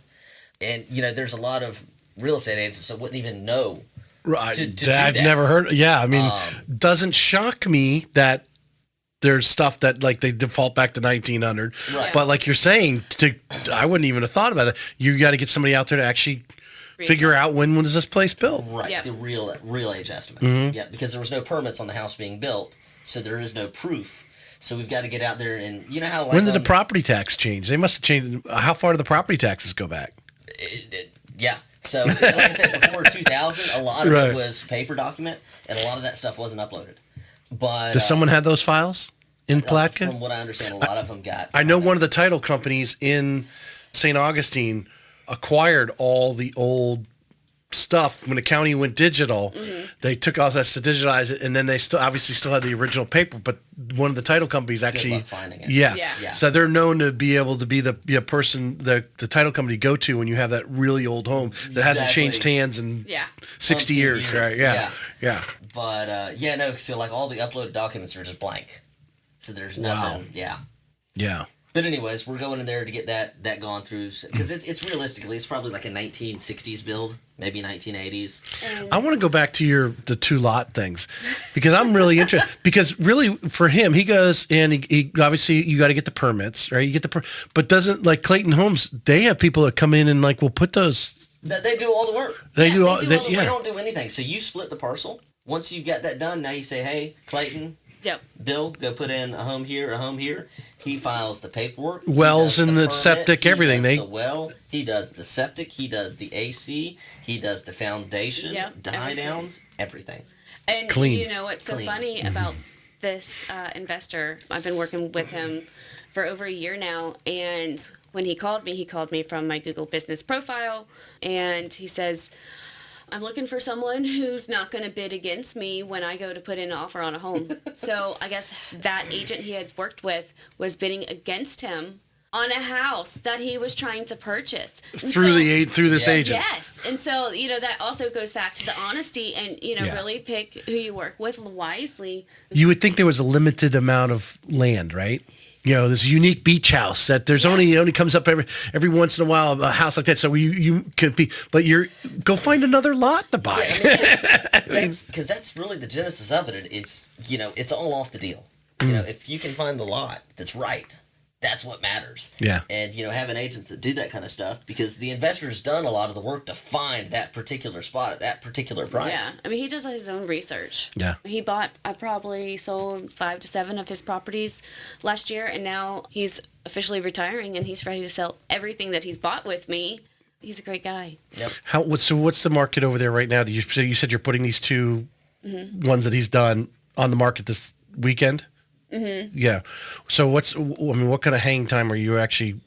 And, there's a lot of real estate agents that wouldn't even know Right. to do I've that. never heard. Yeah, I mean, doesn't shock me that there's stuff that like they default back to 1900. Right. But like you're saying, I wouldn't even have thought about it. You got to get somebody out there to actually figure out when was this place built. Right, Yep. the real age estimate. Yeah, because there was no permits on the house being built, so there is no proof. So we've got to get out there and how. Like When did the property tax change? They must have changed. How far do the property taxes go back? Yeah. So like I said, before 2000, a lot of it was paper document, and a lot of that stuff wasn't uploaded. But Does someone have those files in Palatka? From what I understand, a lot of them got. I know one of the title companies in St. Augustine acquired all the old stuff when the county went digital. They took all that to digitize it, and then they still had the original paper. But one of the title companies actually, luck finding it. Yeah. So they're known to be able to be the person the title company go to when you have that really old home that hasn't changed hands in 60 years, right? Yeah. But so like all the uploaded documents are just blank. So there's nothing. Yeah. But anyways, we're going in there to get that gone through because it's realistically it's probably like a 1960s build, maybe 1980s. I want to go back to the 2 lot things because I'm really interested. Because really, for him, he goes and he obviously you got to get the permits, right? You get but doesn't like Clayton Homes? They have people that come in and like will put those. They do all the work. They do all. They don't do anything. So you split the parcel. Once you've got that done, now you say, "Hey, Clayton." Yep. Bill, go put in a home here, a home here. He files the paperwork. Wells and the permit, septic, everything. He does the well. He does the septic. He does the AC. He does the foundation, die downs, everything. And Clean. you know what's so funny about this investor? I've been working with him for over a year now. And when he called me from my Google business profile, and he says, I'm looking for someone who's not going to bid against me when I go to put in an offer on a home. So I guess that agent he had worked with was bidding against him on a house that he was trying to purchase through this agent. Yes. And so, that also goes back to the honesty and, really pick who you work with wisely. You would think there was a limited amount of land, right? This unique beach house that there's only comes up every once in a while, a house like that. So you could be, but go find another lot to buy. Because that's really the genesis of it. It's all off the deal. If you can find the lot that's right, that's what matters. Yeah. And, having agents that do that kind of stuff, because the investor's done a lot of the work to find that particular spot at that particular price. Yeah. I mean, he does his own research. Yeah. I probably sold 5 to 7 of his properties last year, and now he's officially retiring, and he's ready to sell everything that he's bought with me. He's a great guy. Yep. What's the market over there right now? You said you're putting these 2 ones that he's done on the market this weekend? Mm-hmm. Yeah. So what kind of hang time are you actually,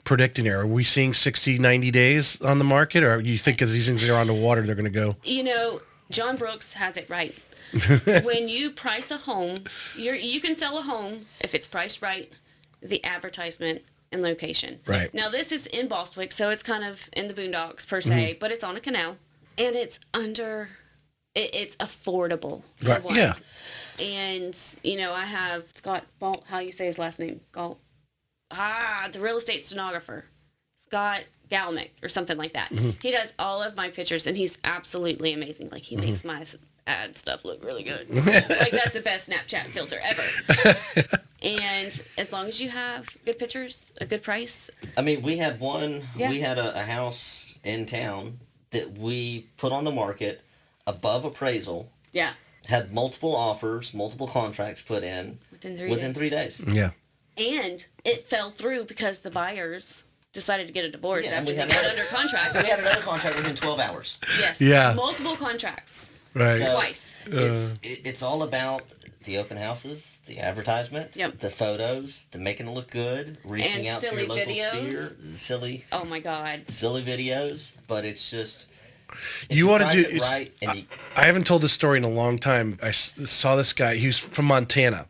predicting there? Are we seeing 60, 90 days on the market, or you think as these things are on the water, they're going to go? John Brooks has it right. When you price a home, you can sell a home if it's priced right, the advertisement and location. Right. Now this is in Bostwick, so it's kind of in the boondocks per se, but it's on a canal, and it's it's affordable. Right. Yeah. And, I have Scott Balt, how do you say his last name? Galt. The real estate stenographer. Scott Galmick or something like that. Mm-hmm. He does all of my pictures, and he's absolutely amazing. Like, he makes my ad stuff look really good. Like, that's the best Snapchat filter ever. And as long as you have good pictures, a good price. I mean, we had a house in town that we put on the market above appraisal. Yeah. Had multiple offers, multiple contracts put in within 3 days. Yeah. And it fell through because the buyers decided to get a divorce after they got under contract. We had another contract within 12 hours. Yes. Yeah. Multiple contracts. Right. So twice. It's all about the open houses, the advertisement, the photos, the making it look good, reaching out to your local sphere. Oh my God. Silly videos, but it's just... You want to do it right, I haven't told this story in a long time. I saw this guy. He was from Montana,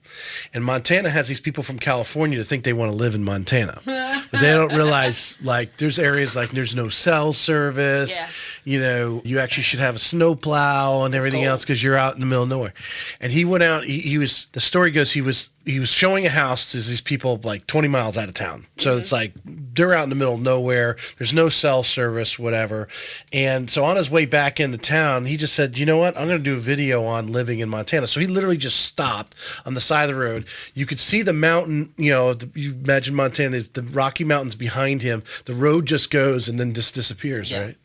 and Montana has these people from California that think they want to live in Montana, but they don't realize there's areas like there's no cell service. Yeah. You actually should have a snow plow and everything else because you're out in the middle of nowhere. And he went out. He was. The story goes he was showing a house to these people like 20 miles out of town. So it's like they're out in the middle of nowhere. There's no cell service, whatever. And so on his way back into town, he just said, you know what? I'm going to do a video on living in Montana. So he literally just stopped on the side of the road. You could see the mountain, you imagine Montana, is the Rocky Mountains behind him. The road just goes and then just disappears, right?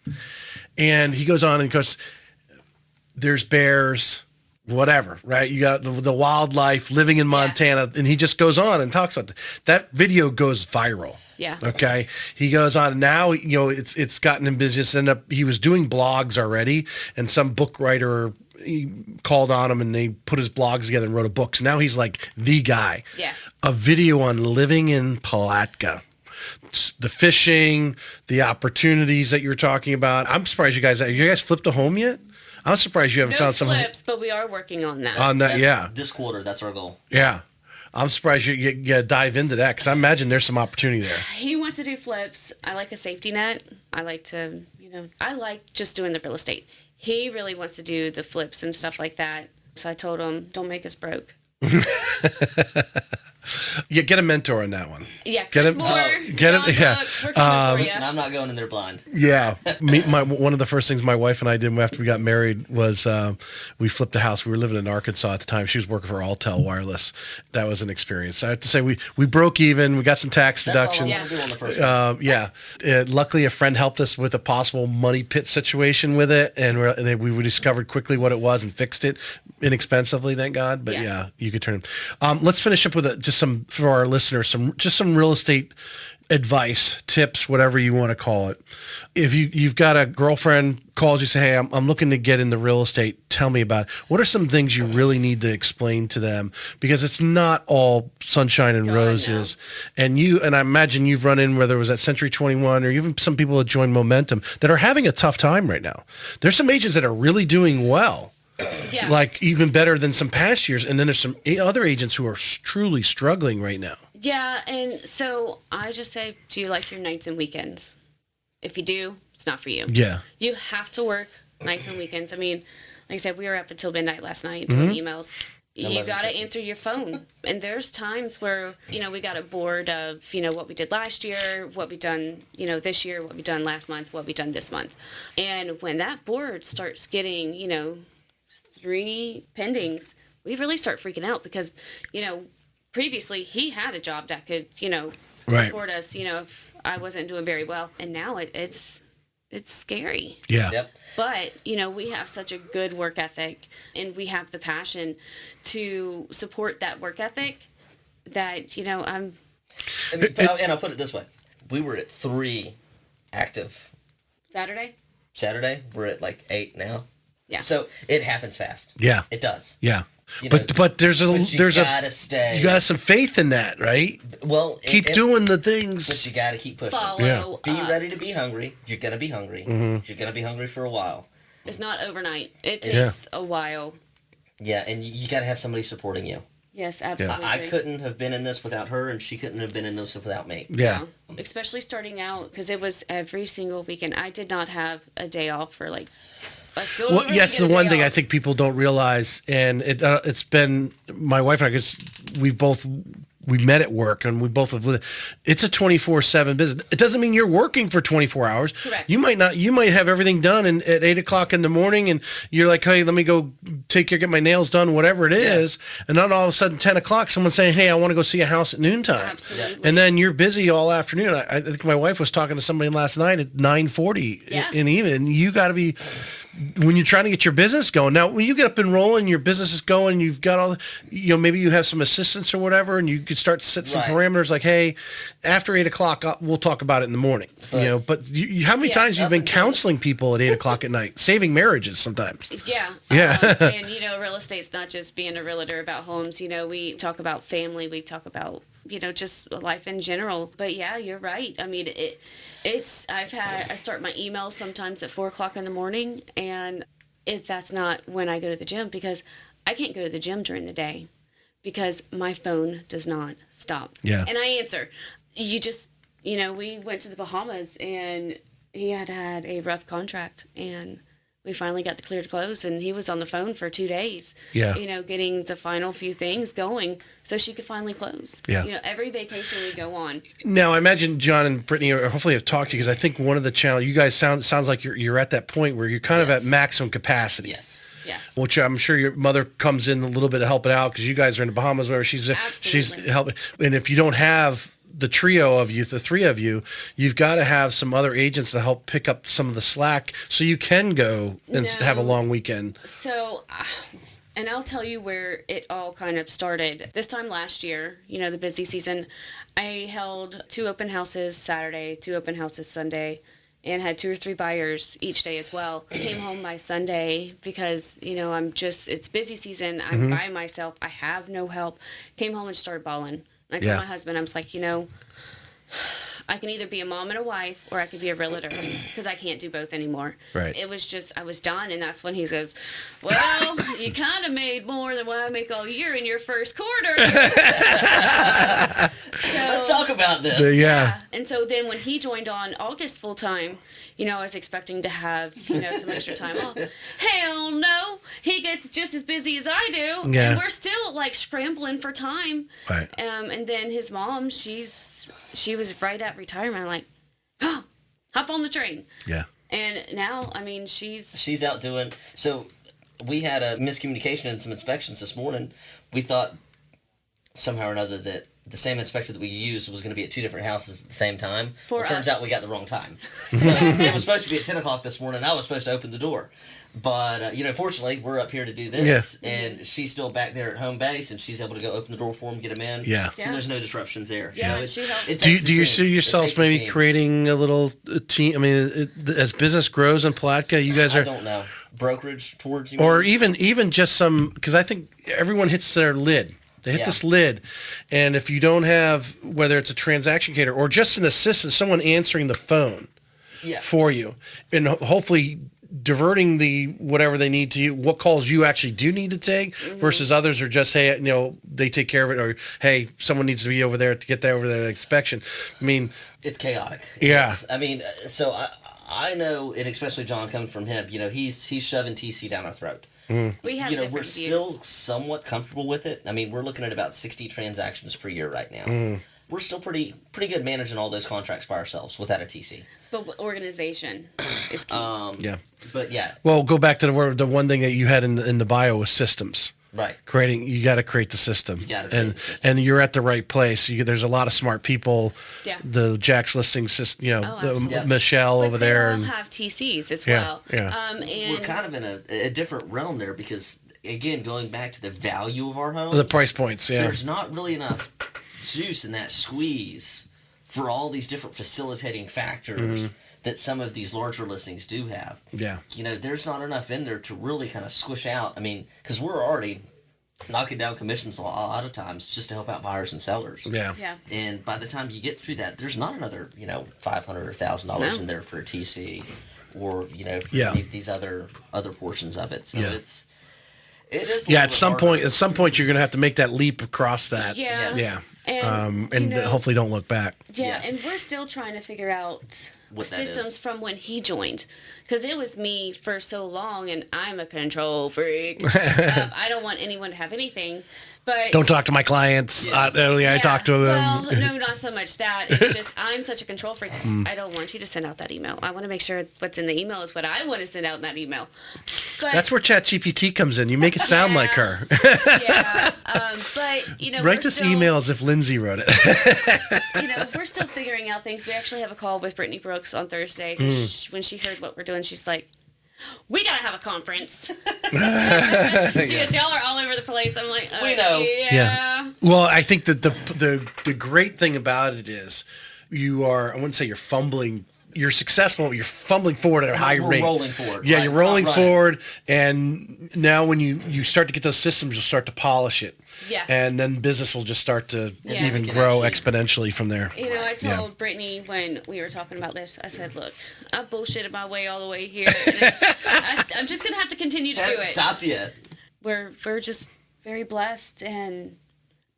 And he goes on and goes, there's bears, whatever, right? You got the wildlife living in Montana, and he just goes on and talks about that video goes viral. Yeah. Okay. He goes on now. It's gotten him business. He was doing blogs already, and some book writer he called on him, and they put his blogs together and wrote a book. So now he's like the guy. Yeah. A video on living in Palatka. The fishing, the opportunities that you're talking about. I'm surprised you guys flipped a home yet? I'm surprised you haven't found some flips, but we are working on that. This quarter, that's our goal. Yeah. I'm surprised you dive into that because I imagine there's some opportunity there. He wants to do flips. I like a safety net. I like to, I like just doing the real estate. He really wants to do the flips and stuff like that. So I told him, don't make us broke. Yeah, get a mentor on that one. Yeah, Chris Moore, get him. Yeah, we're coming for listen, I'm not going in there blind. Yeah, one of the first things my wife and I did after we got married was we flipped a house. We were living in Arkansas at the time. She was working for Alltel Wireless. That was an experience. I have to say we broke even. We got some tax deduction. That's all I want to do on the first one. Luckily, a friend helped us with a possible money pit situation with it, and we discovered quickly what it was and fixed it inexpensively. Thank God. But yeah you could turn. Let's finish up with just some, for our listeners, some real estate advice, tips, whatever you want to call it. If you've got a girlfriend calls you, say, hey, I'm looking to get into real estate, tell me about it. What are some things you really need to explain to them? Because it's not all sunshine and roses. No. And I imagine you've run in, whether it was at Century 21 or even some people that joined Momentum that are having a tough time right now. There's some agents that are really doing well. Yeah. Like even better than some past years. And then there's some other agents who are truly struggling right now. Yeah, and so I just say, do you like your nights and weekends? If you do, it's not for you. Yeah. You have to work nights and weekends. I mean, like I said, we were up until midnight last night doing emails. You got to answer your phone. And there's times where, we got a board of, what we did last year, what we done, this year, what we done last month, what we done this month. And when that board starts getting, 3 pendings, we really start freaking out because, previously he had a job that could, support us, if I wasn't doing very well. And now it's scary. Yeah. Yep. But, we have such a good work ethic and we have the passion to support that work ethic that, and I'll put it this way. We were at 3 active. Saturday. We're at like 8 now. Yeah. So it happens fast. Yeah. It does. Yeah. But there's gotta stay. You got some faith in that, right? Well, keep doing the things. But you gotta keep pushing. Follow Be ready to be hungry. You're gonna be hungry. Mm-hmm. You're gonna be hungry for a while. It's not overnight. It takes a while. Yeah, and you gotta have somebody supporting you. Yes, absolutely. I couldn't have been in this without her, and she couldn't have been in this without me. Yeah. Especially starting out, because it was every single weekend. I did not have a day off for I still don't really that's the one thing off. I think people don't realize, and it's been my wife and I. We met at work, and we both have lived. It's a 24/7 business. It doesn't mean you're working for 24 hours. Correct. You might not. You might have everything done, and at 8 o'clock in the morning, and you're like, "Hey, let me go get my nails done, whatever it is." And then all of a sudden, 10 o'clock, someone's saying, "Hey, I want to go see a house at noontime." Absolutely. And then you're busy all afternoon. I think my wife was talking to somebody last night at 9:40 in the evening. You got to be. When you're trying to get your business going. Now, when you get up and rolling, your business is going, you've got all, maybe you have some assistants or whatever, and you could start to set some parameters like, hey, after 8 o'clock, we'll talk about it in the morning. But how many times you've been counseling people at 8 o'clock at night, saving marriages sometimes? Yeah. Yeah. And, real estate's not just being a realtor about homes. We talk about family, we talk about, just life in general. But yeah, you're right. I mean, I start my emails sometimes at 4 o'clock in the morning, and if that's not when I go to the gym, because I can't go to the gym during the day because my phone does not stop. Yeah. And I answer. You just, we went to the Bahamas and he had a rough contract, and we finally got the clear to close, and he was on the phone for 2 days. Yeah. Getting the final few things going so she could finally close. Yeah. Every vacation we go on. Now, I imagine John and Brittany hopefully have talked to you, because I think one of the challenges, you guys sounds like you're at that point where you're kind of at maximum capacity. Yes. Which I'm sure your mother comes in a little bit to help it out, because you guys are in the Bahamas where she's helping. And if you don't have the trio of you, the 3 of you, you've got to have some other agents to help pick up some of the slack so you can go and have a long weekend. So, and I'll tell you where it all kind of started. This time last year, the busy season, I held 2 open houses Saturday, 2 open houses Sunday, and had 2 or 3 buyers each day as well. I came home by Sunday because, it's busy season. I'm by myself. I have no help. Came home and started bawling. I told my husband, I was like, I can either be a mom and a wife, or I could be a realtor, because I can't do both anymore. Right. It was just, I was done. And that's when he goes, well, you kind of made more than what I make all year in your first quarter. So, let's talk about this. Yeah. And so then when he joined on August full time, I was expecting to have, some extra time off. Hell no. He gets just as busy as I do. Yeah. And we're still scrambling for time. Right. And then his mom, she was right at retirement. I'm like, oh, hop on the train. Yeah. And now, she's out doing. So we had a miscommunication in some inspections this morning. We thought somehow or another that the same inspector that we used was going to be at 2 different houses at the same time. For Turns us. out we got the wrong time. So it was supposed to be at 10 o'clock this morning. I was supposed to open the door. But, fortunately, we're up here to do this. Yeah. And she's still back there at home base, and she's able to go open the door for them, get them in. Yeah. So there's no disruptions there. Yeah, she helps. Do you see yourselves maybe creating a little team? I mean, as business grows in Palatka, you guys are... I don't know. Brokerage towards you? Or even just some... Because I think everyone hits their lid. They hit this lid, and if you don't have, whether it's a transaction cater or just an assistant, someone answering the phone for you, and hopefully diverting the whatever they need to you, what calls you actually do need to take versus others are just, hey, they take care of it, or hey, someone needs to be over there to get that over there inspection. I mean, it's chaotic. Yeah. So I know, and especially John coming from him, he's shoving TC down our throat. We have different we're views. still somewhat comfortable with it. I mean, we're looking at about 60 transactions per year right now. We're still pretty good managing all those contracts by ourselves without a TC. But organization is key. But yeah. Well, go back to the one thing that you had in the bio was systems. Right. You got to create the system. You got to create the system. And you're at the right place. There's a lot of smart people. Yeah. The Jack's listing system, absolutely. Michelle But over there. They all have TCs as Yeah, well. yeah. And We're kind of in a different realm there because, again, going back to the value of our homes. The price points, yeah. There's not really enough juice in that squeeze for all these different facilitating factors that some of these larger listings do have. Yeah. There's not enough in there to really kind of squish out. I mean, because we're already knocking down commissions a lot of times just to help out buyers and sellers. Yeah. yeah. And by the time you get through that, there's not another, $500 or $1,000 in there for a TC or, for any of these other portions of it. So it is. At some point, you're going to have to make that leap across that. Yeah. Yeah. And, hopefully don't look back. Yeah, Yes. and we're still trying to figure out What that systems is. from when he joined. Because it was me for so long, and I'm a control freak. I don't want anyone to have anything. But Don't talk to my clients. I talk to them. Well, no, not so much that. It's just I'm such a control freak. I don't want you to send out that email. I want to make sure what's in the email is what I want to send out in that email. But, That's where ChatGPT comes in. You make it sound like her. yeah. But, Write this email as if Lindsay wrote it. We're still figuring out things. We actually have a call with Brittany Brooks on Thursday. 'Cause when she heard what we're doing, she's like, we gotta have a conference. She goes, y'all are all over the place. I'm like, We know. Yeah. Well, I think that the great thing about it is I wouldn't say you're fumbling. You're successful, but you're fumbling forward at a high We're rate. rolling forward. Yeah, right? you're rolling Right. forward, and now when you start to get those systems, you'll start to polish it. Yeah. And then business will just start to Yeah. even We can grow actually- exponentially from there. I told Brittany when we were talking about this, I said, look, I bullshitted my way all the way here. And I'm just going to have to continue to do Hasn't it. stopped yet. We're just very blessed and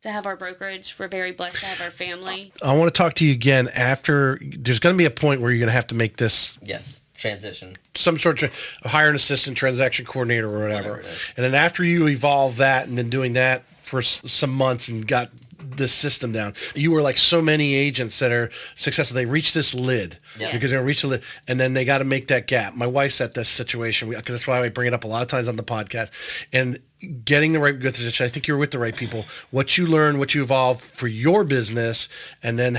to have our brokerage. We're very blessed to have our family. I want to talk to you again after. There's going to be a point where you're going to have to make this Yes. Transition. some sort of hire an assistant, transaction coordinator, or whatever. Whatever it is. And then after you evolve that and been doing that for some months and got this system down, you were like so many agents that are successful. They reach this lid Yes. because they're reach the lid, and then they got to make that gap. My wife's at this situation because that's why I bring it up a lot of times on the podcast. And getting the right good position. I think you're with the right people. What you learn, what you evolve for your business, and then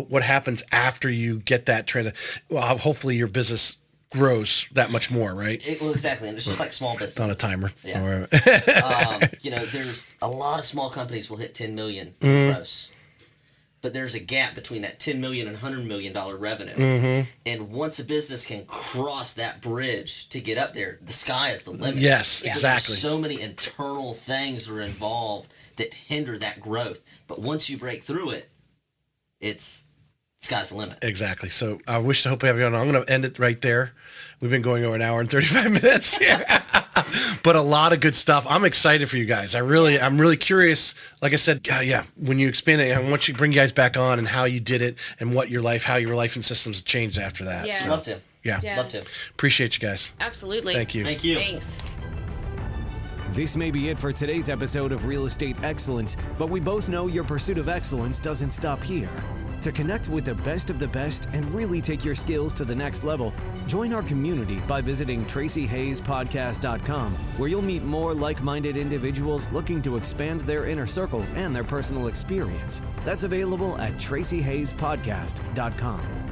what happens after you get that transition. Well, hopefully your business grows that much more, right? Well, exactly. And it's just like small business. On a timer. Yeah. There's a lot of small companies will hit 10 million gross. But there's a gap between that 10 million and $100 million revenue. And once a business can cross that bridge to get up there, the sky is the limit. Yes, Yeah. exactly. There's so many internal things are involved that hinder that growth. But once you break through it, sky's the limit. Exactly. So I hope we have you on. I'm going to end it right there. We've been going over an hour and 35 minutes here. But a lot of good stuff. I'm excited for you guys. I'm really curious. Like I said, when you expand it, I want you to bring you guys back on and how you did it and how your life and systems changed after that. Yeah. So, Love to. yeah. Yeah. Love to. Appreciate you guys. Absolutely. Thank you. Thank you. Thanks. This may be it for today's episode of Real Estate Excellence, but we both know your pursuit of excellence doesn't stop here. To connect with the best of the best and really take your skills to the next level, join our community by visiting TracyHayesPodcast.com, where you'll meet more like-minded individuals looking to expand their inner circle and their personal experience. That's available at TracyHayesPodcast.com.